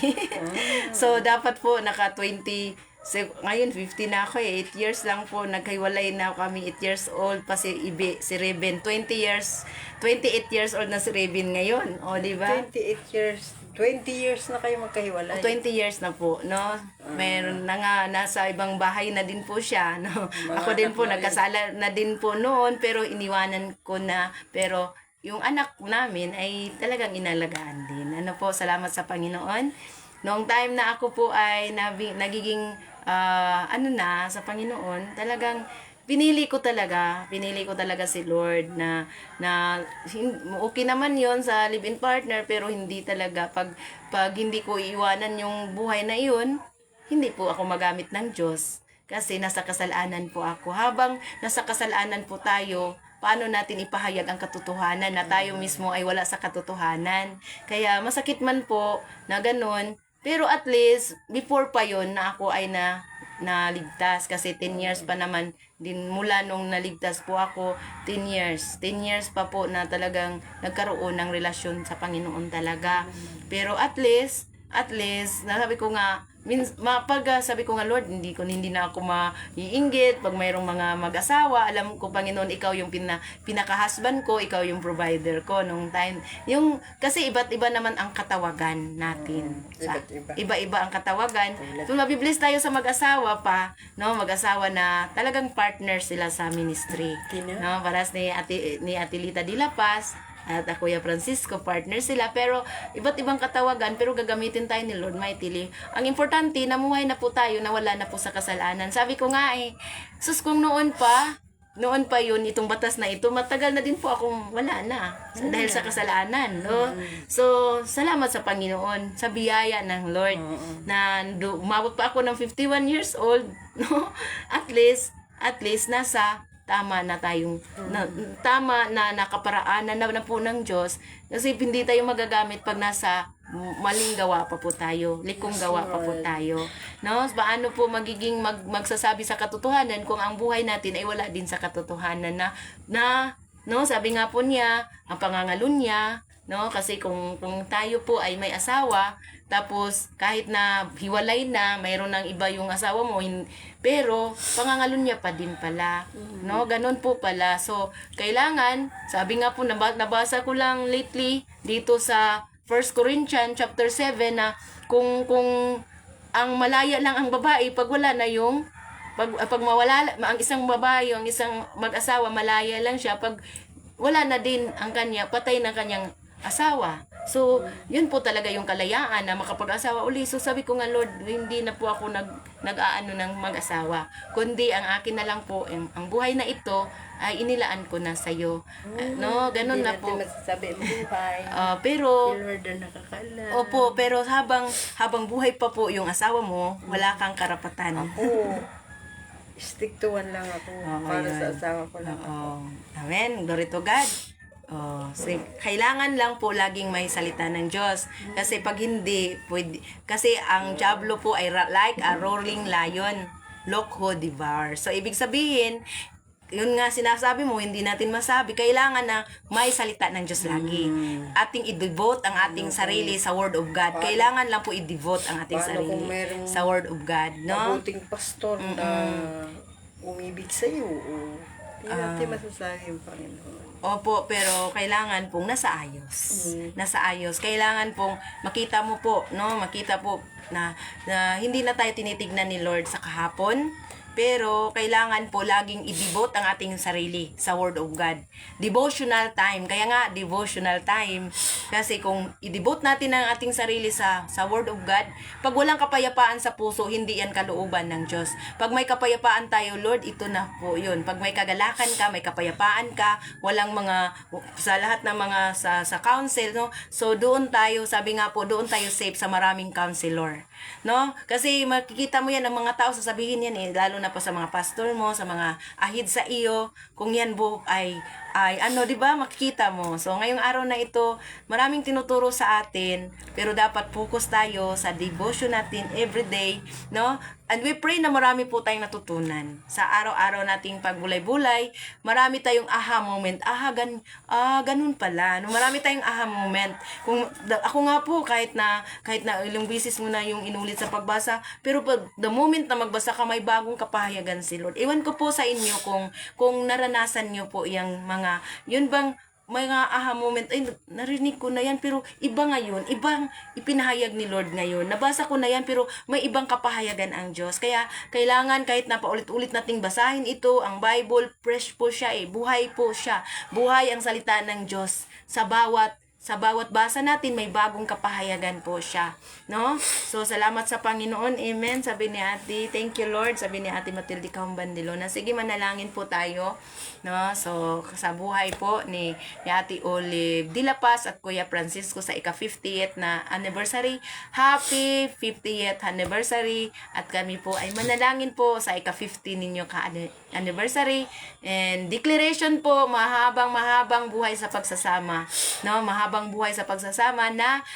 So, dapat po, ngayon 50 na ako 8 years lang po, naghiwalay na kami, 8 years old pa si Reben. 28 years old na si Reben ngayon. O, di ba? 20 years na kayo magkahiwalay. 20 years na po, no? Meron na nga, nasa ibang bahay na din po siya, no? Ako din po, nagkasala na din po noon, pero iniwanan ko na. Pero yung anak namin ay talagang inalagaan din. Ano po, salamat sa Panginoon. Noong time na ako po ay nagiging, sa Panginoon, talagang pinili ko talaga si Lord na okay naman yon sa live-in partner, pero hindi talaga pag hindi ko iiwanan yung buhay na iyon, hindi po ako magamit ng Diyos kasi nasa kasalanan po ako. Habang nasa kasalanan po tayo, paano natin ipahayag ang katotohanan na tayo mismo ay wala sa katotohanan? Kaya masakit man po na ganun, pero at least before pa yon na ako ay naligtas kasi 10 years pa naman din mula nung naligtas po ako, 10 years. 10 years pa po na talagang nagkaroon ng relasyon sa Panginoon talaga. Pero at least, nasabi ko nga, sabi ko nga, Lord, hindi na ako maiinggit pag mayroong mga mag-asawa. Alam ko, Panginoon, ikaw yung pinaka-husband ko, ikaw yung provider ko nung time. Kasi iba't iba naman ang katawagan natin. Iba-iba ang katawagan. So, mabibless tayo sa mag-asawa pa, no? Mag-asawa na talagang partner sila sa ministry. No? Paras ni Ate Lita de la Paz, at Kuya Francisco, partner sila, pero iba't ibang katawagan, pero gagamitin tayo ni Lord mightily. Ang importante, namuhay na po tayo, na wala na po sa kasalanan. Sabi ko nga sus, kung noon pa yun, itong batas na ito, matagal na din po akong wala na, dahil sa kasalanan, no? So, salamat sa Panginoon, sa biyaya ng Lord, na umabot pa ako ng 51 years old, no? At least, nasa tama na nakaparaanan na po ng Diyos, kasi hindi tayo magagamit pag nasa maling gawa pa po tayo, likong gawa pa po tayo, no? Paano po magiging magsasabi sa katotohanan kung ang buhay natin ay wala din sa katotohanan no? Sabi nga po niya, ang pangangalun niya, no? Kasi kung tayo po ay may asawa, tapos kahit na hiwalay na, mayroon ng iba yung asawa mo, pero pangangalun niya pa din pala, no? Ganun po pala. So, kailangan, sabi nga po, nabasa ko lang lately dito sa 1 Corinthians chapter 7 na kung ang malaya lang ang babae pag wala na yung pag mawala ang isang babae, ang isang mag-asawa, malaya lang siya pag wala na din ang kanya, patay na kanyang asawa. So, yun po talaga yung kalayaan na makapag-asawa uli. So, sabi ko nga, Lord, hindi na po ako nag-aano ng mag-asawa. Kundi, ang akin na lang po, ang buhay na ito, ay inilaan ko na sa'yo. No, ganun na po. Hindi natin masasabi ang buhay. Pero, Lord na nakakala. opo, pero habang buhay pa po yung asawa mo, wala kang karapatan. Stick to one lang ako. Para yun. sa asawa ko lang ako. Amen. Glory to God. Kailangan lang po laging may salita ng Diyos. Kasi pag hindi, kasi ang diablo po ay like a roaring lion. Look who devour. So, ibig sabihin, yun nga sinasabi mo, hindi natin masabi. Kailangan na may salita ng Diyos lagi. Ating i-devote ang ating sarili sa Word of God. Kailangan lang po i-devote ang ating sarili sa Word of God. No? Mabuting pastor na umibig sa iyo. Hindi natin masasabi yung Panginoon. Opo, pero kailangan pong nasa ayos. Nasa ayos. Kailangan pong makita mo po, no? Makita po na hindi na tayo tinitignan ni Lord sa kahapon. Pero kailangan po laging i-devote ang ating sarili sa Word of God. Devotional time. Kaya nga, devotional time. Kasi kung i-devote natin ang ating sarili sa Word of God, pag walang kapayapaan sa puso, hindi yan kalooban ng Diyos. Pag may kapayapaan tayo, Lord, ito na po yun. Pag may kagalakan ka, may kapayapaan ka, walang sa lahat ng mga sa council, no? So, doon tayo, sabi nga po, doon tayo safe sa maraming counselor. No? Kasi makikita mo yan, ang mga tao sasabihin yan lalo na pa sa mga pastor mo, sa mga ahid sa iyo, kung yan po ay ano, 'di ba? Makikita mo. So ngayong araw na ito, maraming tinuturo sa atin, pero dapat focus tayo sa devotion natin everyday, no? And we pray na marami po tayong natutunan sa araw-araw nating pagbulay-bulay. Marami tayong aha moment. Ganun pala. No, marami tayong aha moment. Ako nga po kahit na ilang beses mo na yung inulit sa pagbasa, pero pag the moment na magbasa ka, may bagong kapahayagan si Lord. Iwan ko po sa inyo kung naranasan niyo po yung yun bang mga aha moment, ay narinig ko na yan pero iba ngayon, ibang ipinahayag ni Lord ngayon, nabasa ko na yan pero may ibang kapahayagan ang Diyos. Kaya kailangan kahit na paulit-ulit nating basahin ito, ang Bible, fresh po siya buhay po siya, buhay ang salita ng Diyos. Sa bawat basa natin, may bagong kapahayagan po siya. No? So, salamat sa Panginoon. Amen. Sabi ni Ate, thank you Lord. Sabi ni Ate Matilde Cambandilo na sige, manalangin po tayo. No? So, sa buhay po ni Ate Olive de la Paz at Kuya Francisco sa ika-50th na anniversary. Happy 50th anniversary. At kami po ay manalangin po sa ika-50 ninyo ka-anniversary. And declaration po, mahabang buhay sa pagsasama. No? Mahabang buhay sa pagsasama na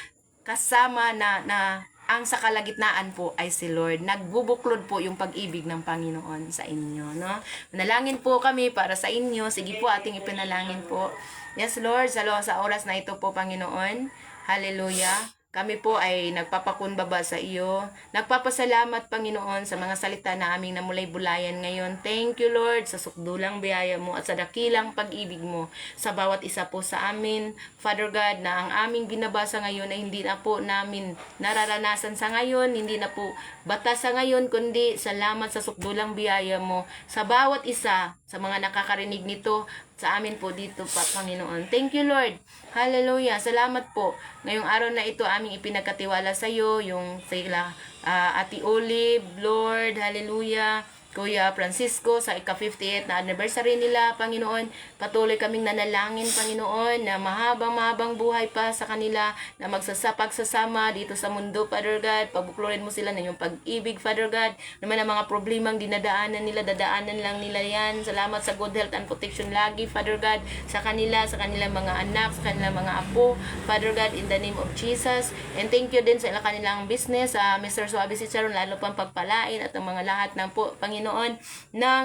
kasama na ang sa kalagitnaan po ay si Lord. Nagbubuklod po yung pag-ibig ng Panginoon sa inyo, no? Manalangin po kami para sa inyo. Sige po, ating ipinalangin po. Yes, Lord, sa oras na ito po, Panginoon. Hallelujah. Kami po ay nagpapakumbaba sa iyo. Nagpapasalamat, Panginoon, sa mga salita na aming namulay-bulayan ngayon. Thank you, Lord, sa sukdulang biyaya mo at sa dakilang pag-ibig mo sa bawat isa po sa amin. Father God, na ang aming binabasa ngayon ay hindi na po namin nararanasan sa ngayon, hindi na po batas sa ngayon, kundi salamat sa sukdulang biyaya mo sa bawat isa sa mga nakakarinig nito sa amin po dito pa, Panginoon. Thank you, Lord. Hallelujah. Salamat po. Ngayong araw na ito, aming ipinagkatiwala sa iyo, yung sila, Ate Olive, Lord, hallelujah. Kuya Francisco, sa ika-58 na anniversary nila, Panginoon, patuloy kaming nanalangin, Panginoon, na mahabang buhay pa sa kanila, na magsasapagsasama dito sa mundo, Father God. Pabuklorin mo sila ng iyong pag-ibig, Father God. Naman ang mga problemang dinadaanan nila, dadaanan lang nila yan. Salamat sa good health and protection lagi, Father God, sa kanila, sa kanilang mga anak, sa kanilang mga apo, Father God, in the name of Jesus. And thank you din sa kanilang business, Mr. Suabe Ciceron, lalo pang pagpalain at ang mga lahat ng po, Panginoon, ng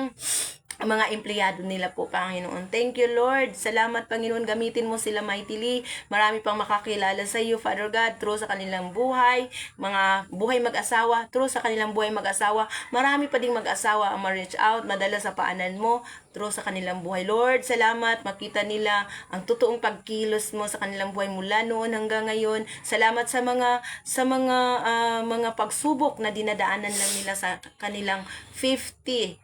mga empleyado nila po, Panginoon. Thank you, Lord. Salamat, Panginoon. Gamitin mo sila mightily. Marami pang makakilala sa iyo, Father God, through sa kanilang buhay, mga buhay mag-asawa, through sa kanilang buhay mag-asawa. Marami pa ding mag-asawa ang ma-reach out, madala sa paanan mo, through sa kanilang buhay. Lord, salamat. Makita nila ang totoong pagkilos mo sa kanilang buhay mula noon hanggang ngayon. Salamat sa mga pagsubok na dinadaanan lang nila sa kanilang 50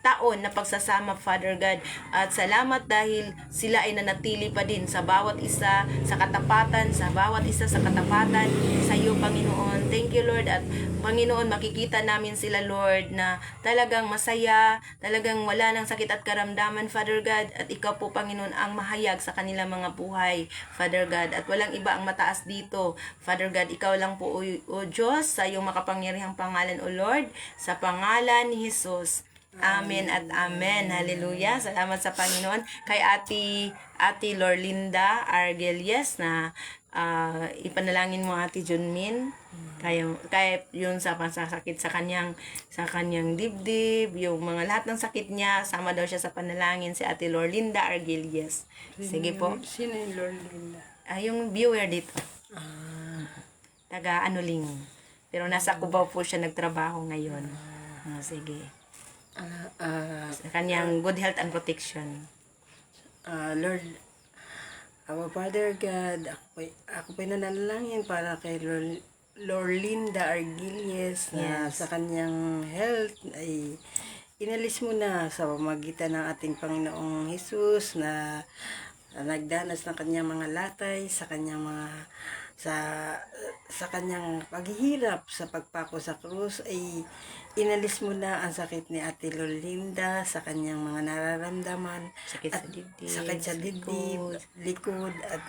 taon na pagsasama, Father God. At salamat dahil sila ay nanatili pa din sa bawat isa sa katapatan, sa bawat isa sa katapatan sa iyo, Panginoon. Thank you, Lord. At Panginoon, makikita namin sila, Lord, na talagang masaya, talagang wala ng sakit at karamdaman, Father God. At ikaw po, Panginoon, ang mahayag sa kanilang mga buhay, Father God. At walang iba ang mataas dito, Father God. Ikaw lang po, O Diyos, sa iyong makapangyarihang pangalan, O Lord, sa pangalan ni Jesus. Amen at amen. Hallelujah. Salamat sa Panginoon. Kay Ate Lorlinda Argelies na ipanalangin mo, Ate Junmin. Kaya yun sa pansasakit sa kanyang dibdib, yung mga lahat ng sakit niya, sama daw siya sa panalangin, si Ate Lorlinda Argelies. Sige po. Sino yung Lord Linda? Yung viewer dito. Taga Anuling. Pero nasa Cubao po siya nagtrabaho ngayon. Sige. Sa kanyang good health and protection. Lord, our Father God, ako po'y nanalangin para kay Lorlinda Argilies na sa kanyang health ay inalis mo na sa pamagitan ng ating Panginoong Jesus na nagdanas ng kanyang mga latay sa kanyang mga sa kanyang paghihirap sa pagpako sa krus ay inalis mo na ang sakit ni Ate Lolinda sa kanyang mga nararamdaman, Sakit sa at dibdib, sakit sa dibdib, likod at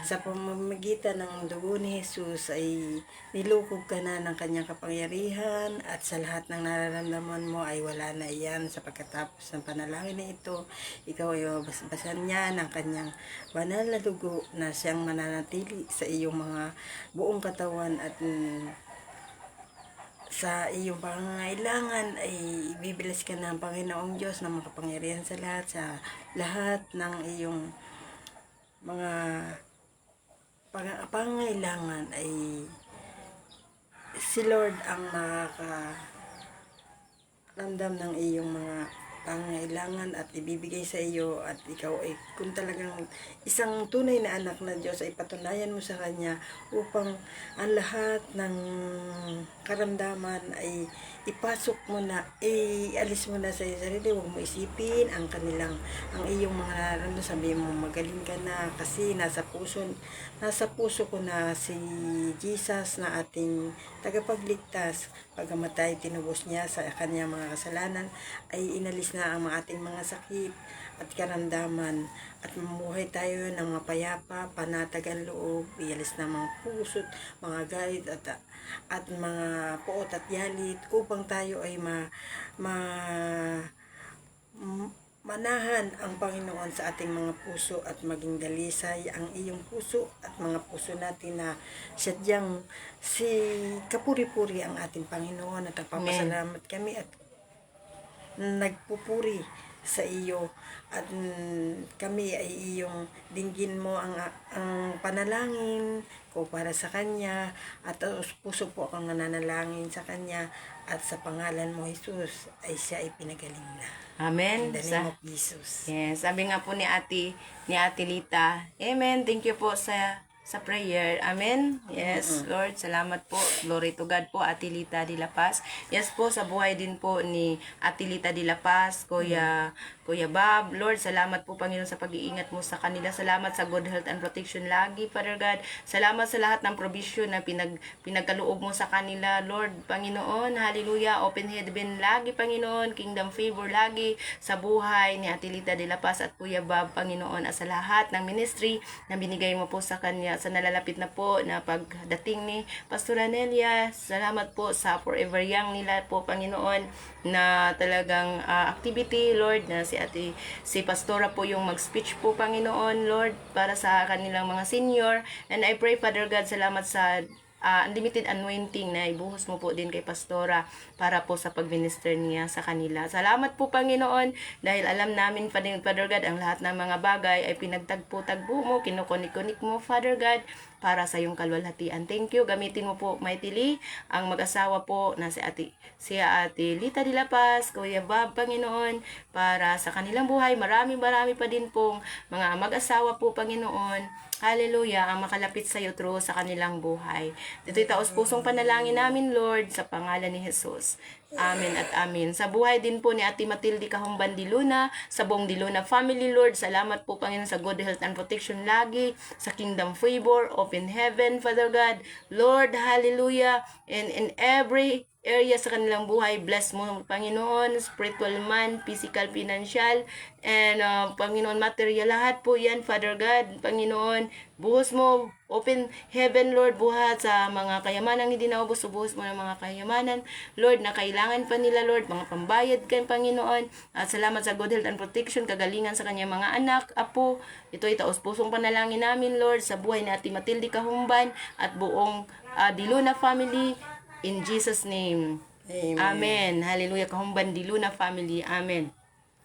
sa pamamagitan ng dugo ni Jesus ay nilukog ka na ng kanyang kapangyarihan at sa lahat ng nararamdaman mo ay wala na iyan sa pagkatapos ng panalangin na ito. Ikaw ay babasan niya ng kanyang banal na dugo na siyang mananatili sa iyong mga buong katawan at sa iyong pangangailangan ay ibibilas ka ng Panginoong Diyos na makapangyarihan sa lahat ng iyong mga pangangailangan ay si Lord ang makakaramdam ng iyong mga pangangailangan at ibibigay sa iyo, at ikaw ay kung talagang isang tunay na anak na Diyos ay patunayan mo sa Kanya upang ang lahat ng karamdaman ay ipasok mo na, alis mo na sa iyong sarili. Huwag mo isipin ang iyong mga nararamdaman. Sabihin mo, magaling ka na kasi nasa puso ko na si Jesus na ating tagapagligtas. Pagkamatay, tinubos niya sa kanyang mga kasalanan, ay inalis na ang ating mga sakit at karamdaman at mamuhay tayo ng mapayapa, panatag ang loob, ialis na mga pusot, mga galit at mga puot at yalit upang tayo ay manahan ang Panginoon sa ating mga puso at maging dalisay ang iyong puso at mga puso natin na sadyang si kapuri-puri ang ating Panginoon at nagpapasalamat kami at nagpupuri sa iyo at kami ay iyong dinggin mo ang panalangin ko para sa kanya at puso po akong nananalangin sa kanya at sa pangalan mo Jesus ay siya ay pinagaling na. Amen. In the name of Jesus. Yes, sabi nga po ni Ate Lita. Amen. Thank you po sa prayer. Amen. Yes, Lord, salamat po. Glory to God po, Ate Lita de la Paz. Yes po, sa buhay din po ni Ate Lita de la Paz, Kuya Bob. Lord, salamat po, Panginoon, sa pag-iingat mo sa kanila. Salamat sa good health and protection lagi, Father God. Salamat sa lahat ng provision na pinagkaloob mo sa kanila, Lord, Panginoon. Hallelujah. Open heaven lagi, Panginoon. Kingdom favor lagi sa buhay ni Ate Lita de la Paz at Kuya Bob, Panginoon, at sa lahat ng ministry na binigay mo po sa kanya, sa nalalapit na po na pagdating ni Pastor Anelia. Salamat po sa forever young nila po, Panginoon, na talagang activity, Lord, na si Pastora po yung mag-speech po, Panginoon, Lord, para sa kanilang mga senior. And I pray, Father God, salamat sa unlimited anointing na ibuhos mo po din kay Pastora para po sa pagminister niya sa kanila. Salamat po, Panginoon, dahil alam namin, Father God, ang lahat ng mga bagay ay pinagtagpo-tagpo mo, kinukunik-kunik mo, Father God, para sa iyong kalwalhatian. Thank you. Gamitin mo po mightily ang mag-asawa po na si Ate Lita de la Paz, Kuya Bob, Panginoon, para sa kanilang buhay. Marami pa din pong mga mag-asawa po, Panginoon. Hallelujah, ang makalapit sa iyo through sa kanilang buhay. Dito'y taos-pusong panalangin namin, Lord, sa pangalan ni Jesus. Amen at amen. Sa buhay din po ni Ate Matilde Kahumban Diluna, sa buong Diluna family, Lord, salamat po, Panginoon, sa good health and protection lagi, sa kingdom favor, open heaven, Father God. Lord, hallelujah, and in every area sa kanilang buhay, bless mo, Panginoon, spiritual man, physical, financial, and Panginoon, material, lahat po yan, Father God, Panginoon, buhos mo, open heaven, Lord, buhat sa mga kayamanang hindi naubos, buhos mo ng mga kayamanan, Lord, na kailangan pa nila, Lord, mga pambayad kay Panginoon, at salamat sa good health and protection, kagalingan sa kanyang mga anak, apo, ito ay taos-pusong panalangin namin, Lord, sa buhay ni Ate Matilde Kahumban, at buong Diluna family, in Jesus' name. Amen. Amen. Hallelujah. Kahumban Diluna family. Amen.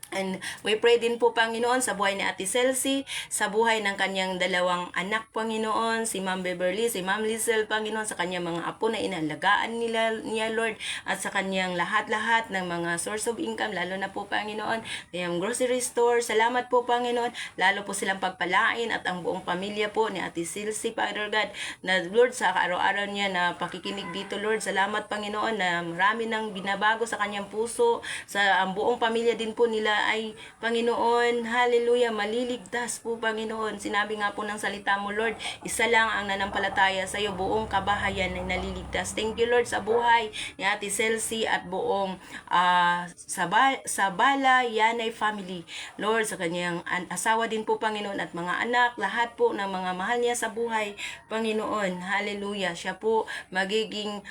And we pray din po, Panginoon, sa buhay ni Ate Celsi, sa buhay ng kanyang dalawang anak, Panginoon, si Ma'am Beverly, si Ma'am Lizel, Panginoon, sa kanyang mga apo na inalagaan niya, Lord, at sa kanyang lahat-lahat ng mga source of income, lalo na po, Panginoon, yung grocery store. Salamat po, Panginoon, lalo po silang pagpalain at ang buong pamilya po ni Ate Celsi, Father God, na Lord, sa araw-araw niya na pakikinig dito, Lord, salamat, Panginoon, na marami nang binabago sa kanyang puso, sa ang buong pamilya din po nila ay, Panginoon, hallelujah, maliligtas po, Panginoon. Sinabi nga po ng salita mo, Lord, isa lang ang nanampalataya sa iyo, buong kabahayan ay naliligtas. Thank you, Lord, sa buhay ni Ate Celsi at buong Sabala Yanay family, Lord, sa kanyang asawa din po, Panginoon, at mga anak, lahat po ng mga mahal niya sa buhay, Panginoon, hallelujah, siya po magiging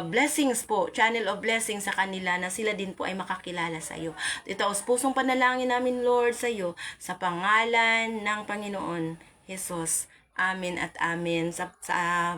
blessings po, channel of blessings sa kanila, na sila din po ay makakilala sa iyo. Ito, pusong panalangin namin, Lord, sa iyo, sa pangalan ng Panginoon Jesus. Amen at amen. Sa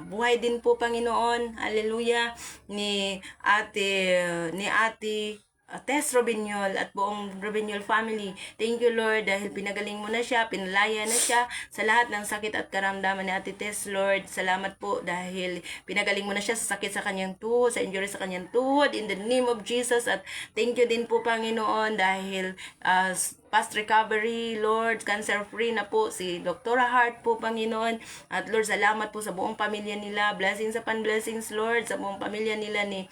buhay din po, Panginoon, hallelujah, ni Ate Tess Robinyol at buong Robinyol family. Thank you, Lord, dahil pinagaling mo na siya, pinalaya na siya sa lahat ng sakit at karamdaman ni Ate Tess, Lord. Salamat po dahil pinagaling mo na siya sa sakit sa kanyang tuhod, sa injury sa kanyang tuhod, in the name of Jesus. At thank you din po, Panginoon, dahil fast recovery, Lord, cancer-free na po si Dr. Hart po, Panginoon. At Lord, salamat po sa buong pamilya nila. Blessings upon blessings, Lord, sa buong pamilya nila ni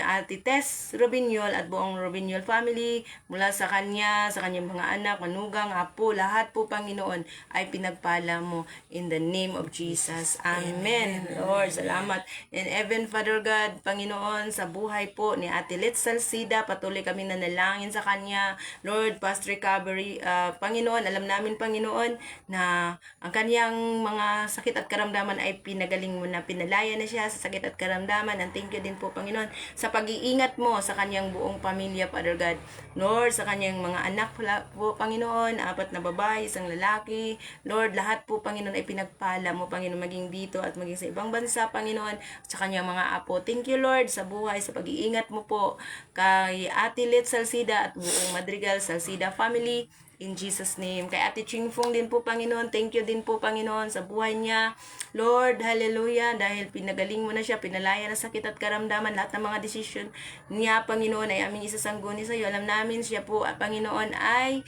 Ate Tess Robinyol at buong Robinyol family, mula sa kanyang mga anak, manugang, apo, lahat po, Panginoon, ay pinagpala mo in the name of Jesus. Amen. Lord, salamat. And even, Father God, Panginoon, sa buhay po ni Ate Letz Salcida, patuloy kami nanalangin sa sa kanya. Lord, fast recovery. Panginoon, alam namin, Panginoon, na ang kanyang mga sakit at karamdaman ay pinagaling mo na. Pinalaya na siya sa sakit at karamdaman. And thank you din po, Panginoon, sa pag-iingat mo sa kanyang buong pamilya, Father God. Lord, sa kanyang mga anak po, Panginoon, 4 na babae, 1 lalaki. Lord, lahat po, Panginoon, ay pinagpala mo, Panginoon, maging dito at maging sa ibang bansa, Panginoon, sa kanyang mga apo. Thank you, Lord, sa buhay, sa pag-iingat mo po kay Ate Lit Salcida at buong Madrigal Salcida family. In Jesus' name. Kay Ate Ching Fong din po, Panginoon. Thank you din po, Panginoon, sa buhay niya. Lord, hallelujah. Dahil pinagaling mo na siya, pinalaya na sakit at karamdaman. Lahat ng mga decision niya, Panginoon, ay aming isasangguni sa iyo. Alam namin siya po, Panginoon, ay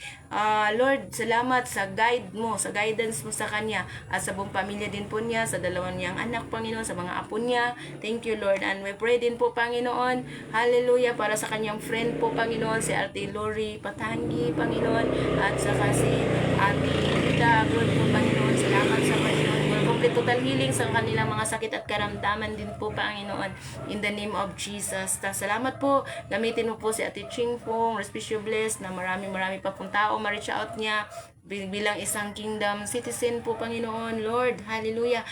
Lord, salamat sa guide mo, sa guidance mo sa kanya. At sa buong pamilya din po niya, sa dalawang niyang anak, Panginoon, sa mga apo niya. Thank you, Lord. And we pray din po, Panginoon, hallelujah, para sa kanyang friend po, Panginoon, si Ate Lori Patangi, Panginoon, at saka si Ate Rita Abroad po, Panginoon. Salamat sa Panginoon for complete total healing sa kanilang mga sakit at karamdaman din po, Panginoon, in the name of Jesus. Salamat po. Gamitin mo po si Ate Ching Fong, Respicio Bless, na marami pa pong tao ma-reach out niya bilang isang kingdom citizen po, Panginoon. Lord, hallelujah,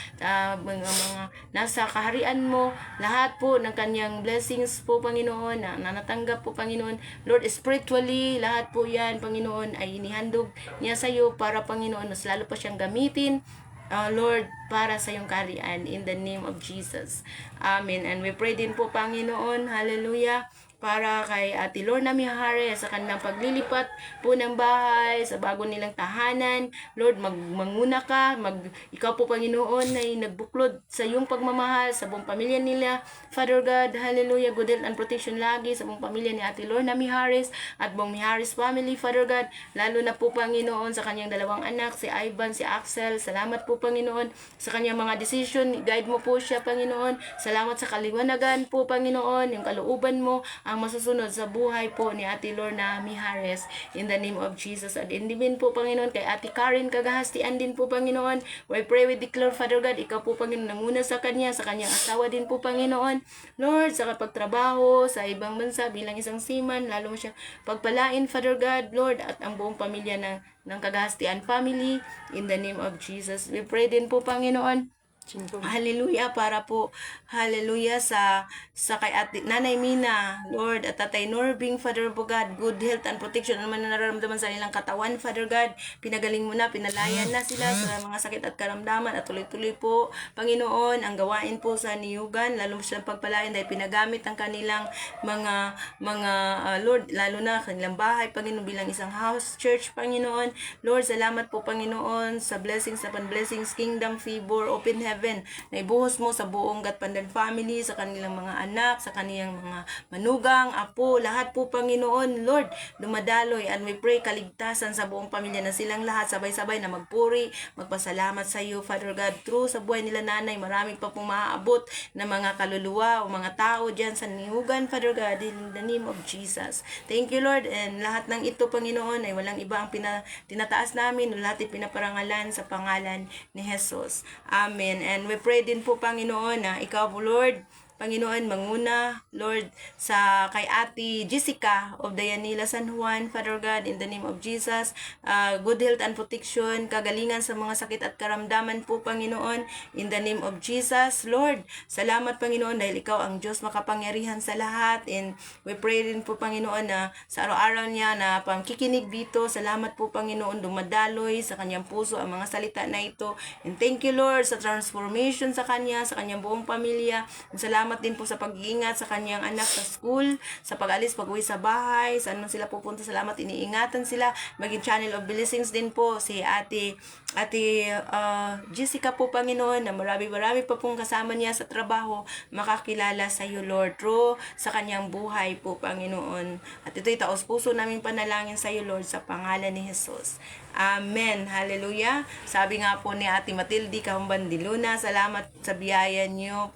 mga nasa kaharian mo, lahat po ng kanyang blessings po, Panginoon, na natanggap po, Panginoon. Lord, spiritually, lahat po yan, Panginoon, ay inihandog niya sa iyo para, Panginoon, mas lalo pa siyang gamitin, Lord, para sa iyong kaharian, in the name of Jesus. Amen. And we pray din po, Panginoon, hallelujah, para kay Ate Lorna Mijares sa kanilang paglilipat po ng bahay, sa bago nilang tahanan. Lord, manguna ka, ikaw po, Panginoon, ay nagbuklod sa iyong pagmamahal sa buong pamilya nila. Father God, hallelujah, good health and protection lagi sa buong pamilya ni Ate Lorna Mijares at buong Mijares family, Father God. Lalo na po, Panginoon, sa kanyang dalawang anak, si Ivan, si Axel. Salamat po, Panginoon, sa kanyang mga decision. Guide mo po siya, Panginoon. Salamat sa kaliwanagan po, Panginoon, yung kalooban mo ang masusunod sa buhay po ni Ate Lorna Mijares, in the name of Jesus. At din po, Panginoon, kay Ate Karen Kagahastian din po, Panginoon. We pray, we declare, Father God, ikaw po, Panginoon, nanguna sa kanyang asawa din po, Panginoon. Lord, sa kapagtrabaho sa ibang bansa bilang isang seaman, lalo mo siya pagpalain, Father God, Lord, at ang buong pamilya ng Kagahastian family, in the name of Jesus. We pray din po, Panginoon, hallelujah, para po, hallelujah, sa kay Ate Nanay Mina, Lord, at Tatay Norbing, Father God, good health and protection naman na nararamdaman sa nilang katawan, Father God. Pinagaling mo na, pinalayan na sila sa mga sakit at karamdaman, at tuloy-tuloy po, Panginoon, ang gawain po sa niyugan, lalo mo silang pagpalayan dahil pinagamit ang kanilang mga Lord, lalo na kanilang bahay, Panginoon, bilang isang house church, Panginoon. Lord, salamat po, Panginoon, sa blessings upon blessings, kingdom, favor, open heaven, na ibuhos mo sa buong Gatpandan family, sa kanilang mga anak, sa kanilang mga manugang, apo, lahat po, Panginoon, Lord, dumadaloy, and we pray kaligtasan sa buong pamilya na silang lahat sabay-sabay na magpuri, magpasalamat sa iyo, Father God, through sa buhay nila nanay, marami pa pong maaabot na mga kaluluwa o mga tao dyan sa nihugan, Father God, in the name of Jesus. Thank you, Lord, and lahat ng ito, Panginoon, ay walang iba ang tinataas namin, lahat ay pinaparangalan sa pangalan ni Jesus. Amen. And we pray din po, Panginoon, na ikaw, Lord, Panginoon, manguna, Lord, sa kay Ate Jessica of Dayanila San Juan, Father God, in the name of Jesus, good health and protection, kagalingan sa mga sakit at karamdaman po, Panginoon, in the name of Jesus. Lord, salamat, Panginoon, dahil ikaw ang Diyos makapangyarihan sa lahat, and we pray din po, Panginoon, na sa araw-araw niya na pangkikinig dito, salamat po, Panginoon, dumadaloy sa kanyang puso ang mga salita na ito, and thank you, Lord, sa transformation sa kanya, sa kanyang buong pamilya, and salamat din po sa pag-iingat sa kanyang anak sa school, sa pag-alis, pag-uwi sa bahay, saan man sila pupunta. Salamat, iniingatan sila. Maging channel of blessings din po si Ate Jessica po, Panginoon, na marami pa pong kasama niya sa trabaho, makakilala sa iyo, Lord, through sa kanyang buhay po, Panginoon. At ito'y taos puso naming panalangin sa iyo, Lord, sa pangalan ni Jesus. Amen. Hallelujah. Sabi nga po ni Ate Matilde Kahumban de Luna, salamat sa biyaya niyo,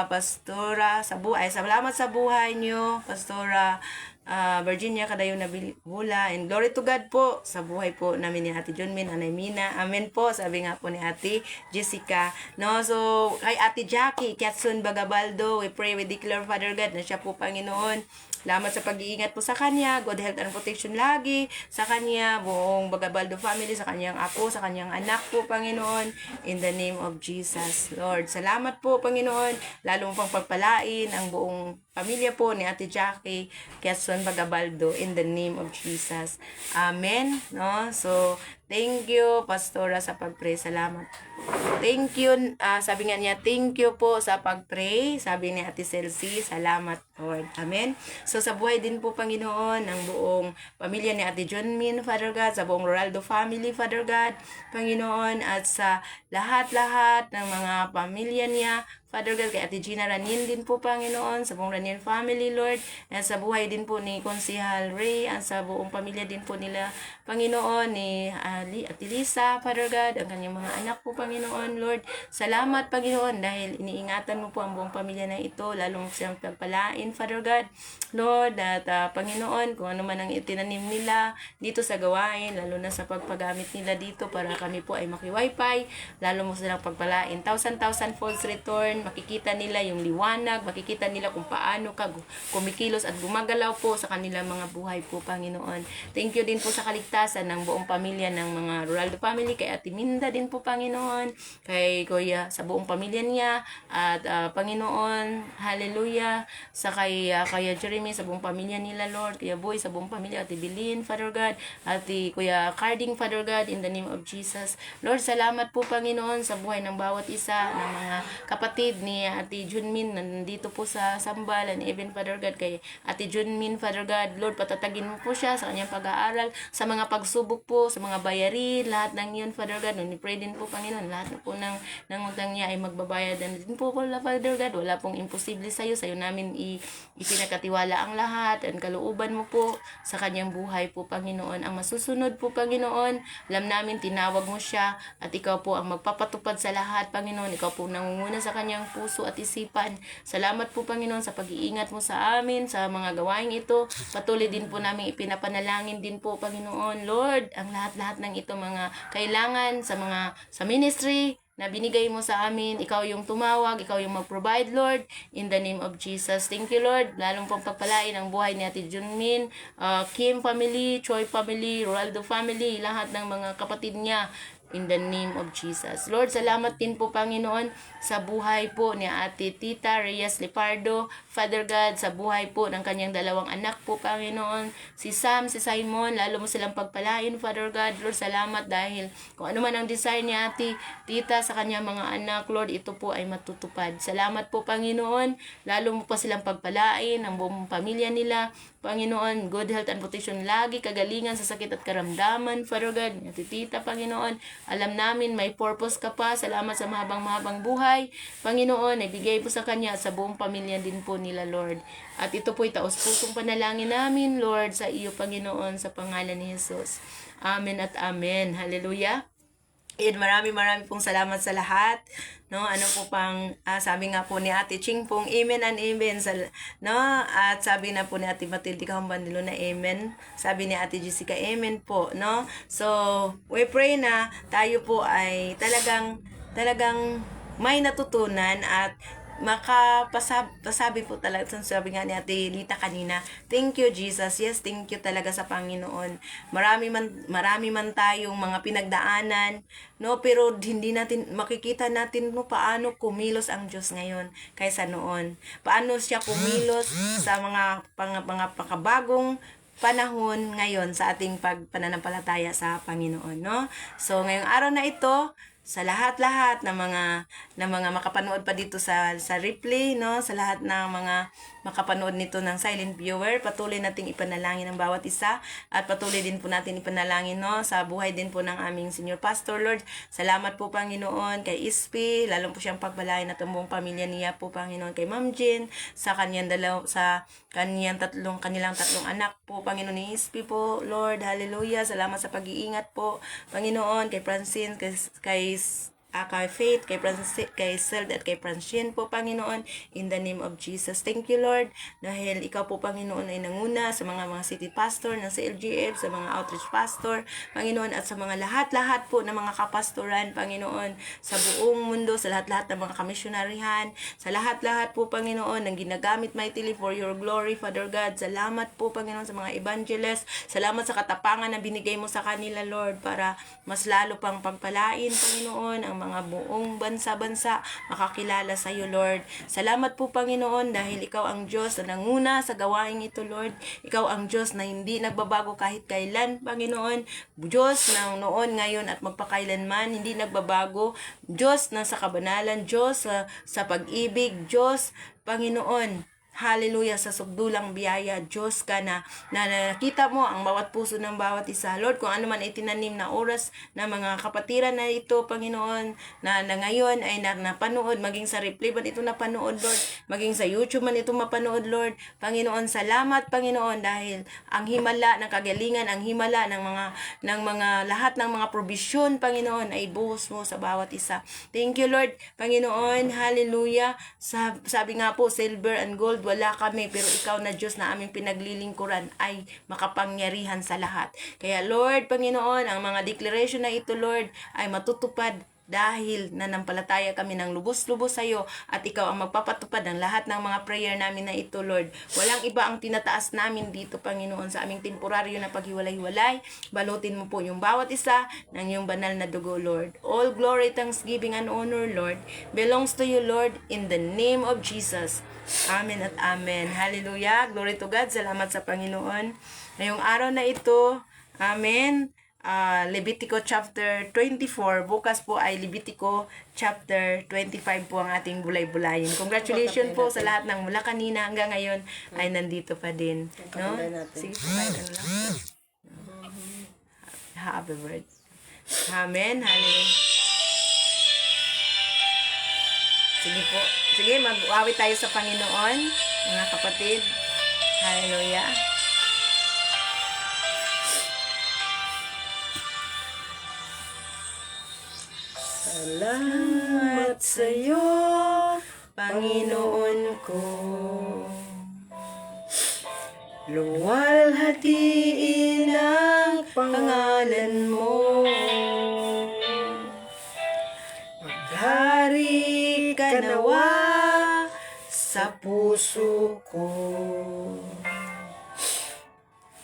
Pastora sa buhay. Salamat sa buhay niyo, Pastora Virginia Kadayon na Bula, and glory to God po sa buhay po namin ni Ate Junmin, Anay Mina. Amen po, sabi nga po ni Ate Jessica. No, so kay Ate Jackie Katsun Bagabaldo, we pray, we declare, Father God, na siya po, Panginoon, Salamat sa pag-iingat po sa kanya. Good health and protection lagi sa kanya, buong Bagabaldo family, sa kanyang apo, sa kanyang anak po, Panginoon. In the name of Jesus, Lord. Salamat po, Panginoon. Lalo mo pang pagpalain ang buong pamilya po ni Ate Jackie Quezon Bagabaldo in the name of Jesus. Amen. No? So, thank you, Pastora, sa pag-pray. Salamat. Thank you. Sabi nga niya, thank you po sa pag-pray. Sabi ni Ate Celsi, salamat, Lord. Amen. So, sa buhay din po, Panginoon, ang buong pamilya ni Ate John Min, Father God, sa buong Roraldo family, Father God, Panginoon, at sa lahat-lahat ng mga pamilya niya, Father God, kay Ate Gina Ranin din po, Panginoon, sa buong Ranin family, Lord, at sa buhay din po ni Konsihal Ray, at sa buong pamilya din po nila, Panginoon, ni Ate Lisa, Father God, ang kanyang mga anak po, Panginoon, Lord. Salamat, Panginoon, dahil iniingatan mo po ang buong pamilya na ito, lalong siyang pagpalain, Father God, Lord, at Panginoon, kung ano man ang itinanim nila dito sa gawain, lalo na sa pagpagamit nila dito para kami po ay maki-wifi, lalo mo silang pagpalain, 1,000 folds return, makikita nila yung liwanag, makikita nila kung paano ka kumikilos at gumagalaw po sa kanilang mga buhay po, Panginoon. Thank you din po sa kaligtasan ng buong pamilya ng mga Roraldo family, kay Ate Minda din po, Panginoon, kay Kuya, sa buong pamilya niya, at Panginoon, hallelujah, sa kaya Jeremy, sa buong pamilya nila, Lord, Kuya Boy, sa buong pamilya, Ate Bilin, Father God, Ate Kuya Carding, Father God, in the name of Jesus. Lord, salamat po, Panginoon, sa buhay ng bawat isa ng mga kapatid ni Ate Junmin, nandito po sa Sambalan, even, Father God, kay Ate Junmin, Father God, Lord, patatagin mo po siya sa kanyang pag-aaral, sa mga pagsubok po, sa mga bayarin, lahat ng yun, Father God, pray din po, Panginoon, lahat po ng utang niya ay magbabayad din po, Father God, wala pong imposible sa'yo namin ipinakatiwala ang lahat, ang kalooban mo po sa kanyang buhay po, Panginoon. Ang masusunod po, Panginoon, alam namin tinawag mo siya at ikaw po ang magpapatupad sa lahat, Panginoon. Ikaw po nangunguna sa kanyang puso at isipan. Salamat po, Panginoon, sa pag-iingat mo sa amin, sa mga gawain ito. Patuloy din po namin ipinapanalangin din po, Panginoon. Lord, ang lahat-lahat ng ito mga kailangan sa ministry na binigay mo sa amin, ikaw yung tumawag, ikaw yung mag-provide, Lord, in the name of Jesus. Thank you, Lord. Lalong pong pagpalain ang buhay ni Ate Junmin, Kim family, Choi family, Rolando family, lahat ng mga kapatid niya, in the name of Jesus. Lord, salamat din po, Panginoon, sa buhay po ni Ate Tita Reyes Lipardo, Father God, sa buhay po ng kanyang dalawang anak po, Panginoon, si Sam, si Simon, lalo mo silang pagpalain, Father God. Lord, salamat dahil kung ano man ang desire ni Ate Tita sa kanyang mga anak, Lord, ito po ay matutupad. Salamat po, Panginoon, lalo mo pa silang pagpalain, ang buong pamilya nila, Panginoon, good health and protection lagi, kagalingan sa sakit at karamdaman, Father God, Ate Tita, Panginoon, alam namin may purpose ka pa, salamat sa mahabang buhay, Panginoon, ibigay po sa kanya at sa buong pamilya din po nila, Lord. At ito po taos-pusong panalangin namin, Lord, sa iyo, Panginoon, sa pangalan ni Jesus. Amen at amen. Hallelujah. And marami pong salamat sa lahat. No, ano po pang sabi nga po ni Ate Ching pong amen and amen no, at sabi na po ni Ate Matilde Kahambandilo na amen. Sabi ni Ate Jessica amen po, no. So, we pray na tayo po ay talagang may natutunan at makapasabi po talaga, sabi nga ni Ate Lita kanina, thank you Jesus, yes, thank you talaga sa Panginoon. Marami man tayong mga pinagdaanan, no, pero hindi natin makikita natin no paano kumilos ang Diyos ngayon kaysa noon. Paano siya kumilos sa mga pakabagong panahon ngayon sa ating pananampalataya sa Panginoon, no? So ngayong araw na ito, sa lahat-lahat ng mga makapanood pa dito sa replay, no, sa lahat ng mga makapanood nito ng silent viewer, patuloy nating ipanalangin ang bawat isa at patuloy din po natin ipanalangin, no, sa buhay din po ng aming senior pastor, Lord. Salamat po, Panginoon, kay Ispi, lalong po siyang pagbalain at ang buong pamilya niya po, Panginoon, kay Ma'am Jen, sa kanilang tatlong anak po, Panginoon, ni Ispi po, Lord, hallelujah. Salamat sa pag-iingat po, Panginoon, kay Francine, kay kay Faith, kay Seld at kay Francine po, Panginoon, in the name of Jesus. Thank you, Lord, dahil ikaw po, Panginoon, ay nanguna sa mga city pastor ng CLGF, sa mga outreach pastor, Panginoon, at sa mga lahat-lahat po ng mga kapastoran, Panginoon, sa buong mundo, sa lahat-lahat ng mga kamisyonarihan, sa lahat-lahat po, Panginoon, ng ginagamit mightily for your glory, Father God. Salamat po, Panginoon, sa mga evangelists. Salamat sa katapangan na binigay mo sa kanila, Lord, para mas lalo pang pagpalain, Panginoon, ang mga buong bansa-bansa makakilala sa iyo, Lord. Salamat po, Panginoon, dahil ikaw ang Diyos na nanguna sa gawain ito, Lord. Ikaw ang Diyos na hindi nagbabago kahit kailan, Panginoon. Diyos ng noon, ngayon, at magpakailanman, hindi nagbabago. Diyos na sa kabanalan, Diyos sa pag-ibig, Diyos, Panginoon, hallelujah, sa sugdulang biyaya, Diyos ka na nakita mo ang bawat puso ng bawat isa. Lord, kung ano man ay tinanim na oras na mga kapatiran na ito, Panginoon, na ngayon ay napanood, maging sa replay man ito napanood, Lord, maging sa YouTube man ito mapanood, Lord. Panginoon, salamat, Panginoon, dahil ang himala ng kagalingan, ang himala ng mga lahat ng mga probisyon, Panginoon, ay buhos mo sa bawat isa. Thank you, Lord, Panginoon, hallelujah. Sabi nga po, silver and gold wala kami, pero ikaw na Diyos na aming pinaglilingkuran ay makapangyarihan sa lahat. Kaya Lord, Panginoon, ang mga declaration na ito, Lord, ay matutupad dahil nanampalataya kami ng lubos-lubos sa iyo at ikaw ang magpapatupad ng lahat ng mga prayer namin na ito, Lord. Walang iba ang tinataas namin dito, Panginoon, sa aming temporaryo na paghiwalay-hiwalay. Balutin mo po yung bawat isa ng iyong banal na dugo, Lord. All glory, thanksgiving, and honor, Lord, belongs to you, Lord, in the name of Jesus. Amen at amen. Hallelujah. Glory to God. Salamat sa Panginoon. Ngayong araw na ito, amen. Levitico chapter 24. Bukas po ay Levitico chapter 25 po ang ating bulay-bulayin. Congratulations po sa lahat ng mula kanina hanggang ngayon ay nandito pa din. No? Sige po, kahit ano lang. Happy birthday. Amen. Hallelujah. Sige po. Sige, mag-awit tayo sa Panginoon, mga kapatid. Hallelujah. Salamat sa iyo, Panginoon ko. Luwalhatiin ang pangalan mo. Maghari ka nawa sa puso ko.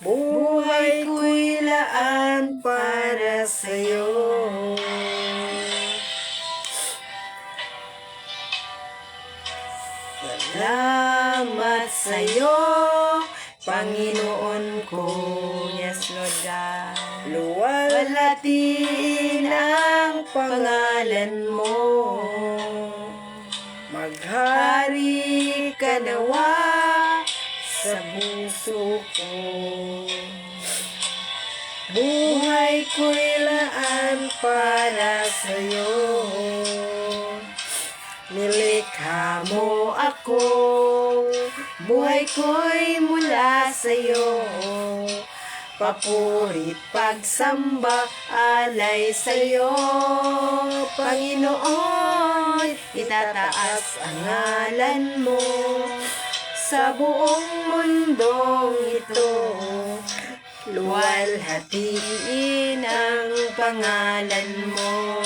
Buhay ko'y laan para sa'yo. Salamat sa'yo, Panginoon ko. Yes, Lord God. Luwalhatiin ang pangalan mo. Maghari ka nawa sa puso ko. Buhay ko'y laan para sa'yo. Nilikha mo ako, buhay ko'y mula sa'yo. Papurit, pagsamba, alay sa'yo. Panginoon, itataas ang ngalan mo sa buong mundong ito. Luwalhatiin ang pangalan mo.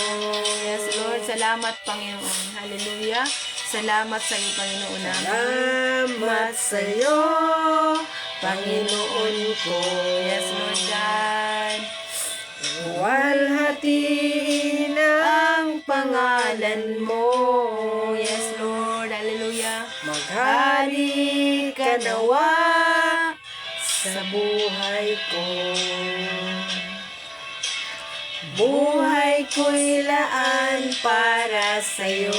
Yes, Lord. Salamat, Panginoon. Hallelujah. Salamat sa iyo, Panginoon namin. Salamat sa iyo, Panginoon ko. Yes, Lord God. Luwalhatiin ang pangalan mo. Yes, Lord. Hallelujah. Maghari ka nawa sa buhay ko. Buhay ko'y laan para sa'yo.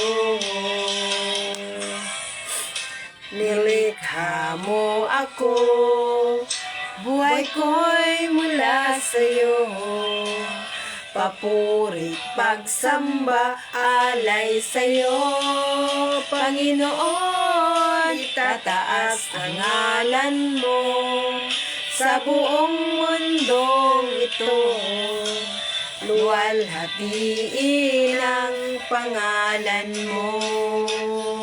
Nilikha mo ako, buhay ko'y mula sa'yo. Papurit, pagsamba, alay sa'yo. Panginoon, itataas ang ngalan mo sa buong mundong ito. luwalhatiin ang pangalan mo.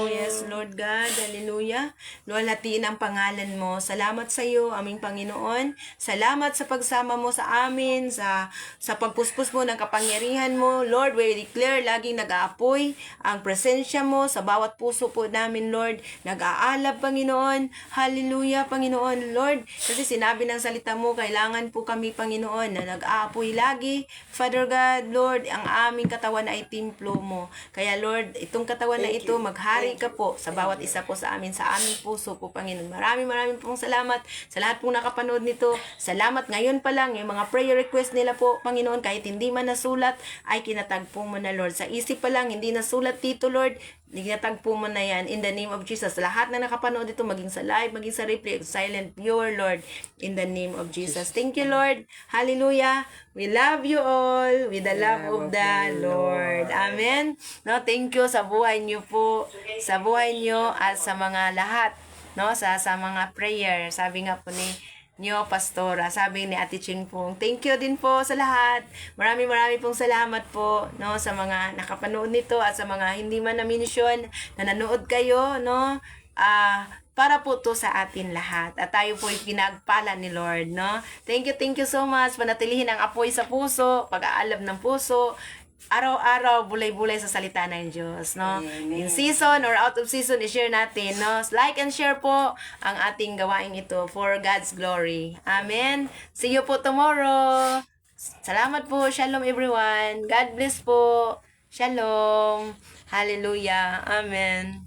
Yes, Lord God. Hallelujah. Luwalhatiin ang pangalan mo. Salamat sa iyo, aming Panginoon. Salamat sa pagsama mo sa amin, sa pagpuspos mo ng kapangyarihan mo. Lord, we declare laging nag-aapoy ang presensya mo sa bawat puso po namin, Lord. Nag-aalab, Panginoon. Hallelujah, Panginoon. Lord, kasi sinabi ng salita mo, kailangan po kami, Panginoon, na nag-aapoy lagi. Father God, Lord, ang aming katawan ay templo mo. Kaya, Lord, itong katawan na ito, maghari ka po sa bawat isa po sa amin, sa aming puso po, Panginoon. Maraming pong salamat sa lahat pong nakapanood nito. Salamat ngayon pa lang, yung mga prayer request nila po, Panginoon, kahit hindi man nasulat, ay kinatagpo mo na, Lord. Sa isip pa lang, hindi nasulat dito, Lord, kinatagpo mo na yan in the name of Jesus. Lahat na nakapanood dito, maging sa live, maging sa replay, silent, pure, Lord, in the name of Jesus. Thank you, Lord. Hallelujah. We love you all with the love of the Lord. Amen. No, thank you sa buhay niyo po, sa buhay niyo at sa mga lahat, no, sa mga prayer. Sabi nga po niyo, Pastora, sabi ni Ate Ching Pong, thank you din po sa lahat. Marami pong salamat po, no, sa mga nakapanood nito at sa mga hindi man na-mention na nanood kayo, no, para po to sa atin lahat. At tayo po ay pinagpala ni Lord, no? Thank you so much. Panatilihin ang apoy sa puso, pag-aalab ng puso, araw-araw, bulay-bulay sa salita ng Diyos, no? In season or out of season, i-share natin, no? Like and share po ang ating gawain ito for God's glory. Amen. See you po tomorrow. Salamat po. Shalom everyone. God bless po. Shalom. Hallelujah. Amen.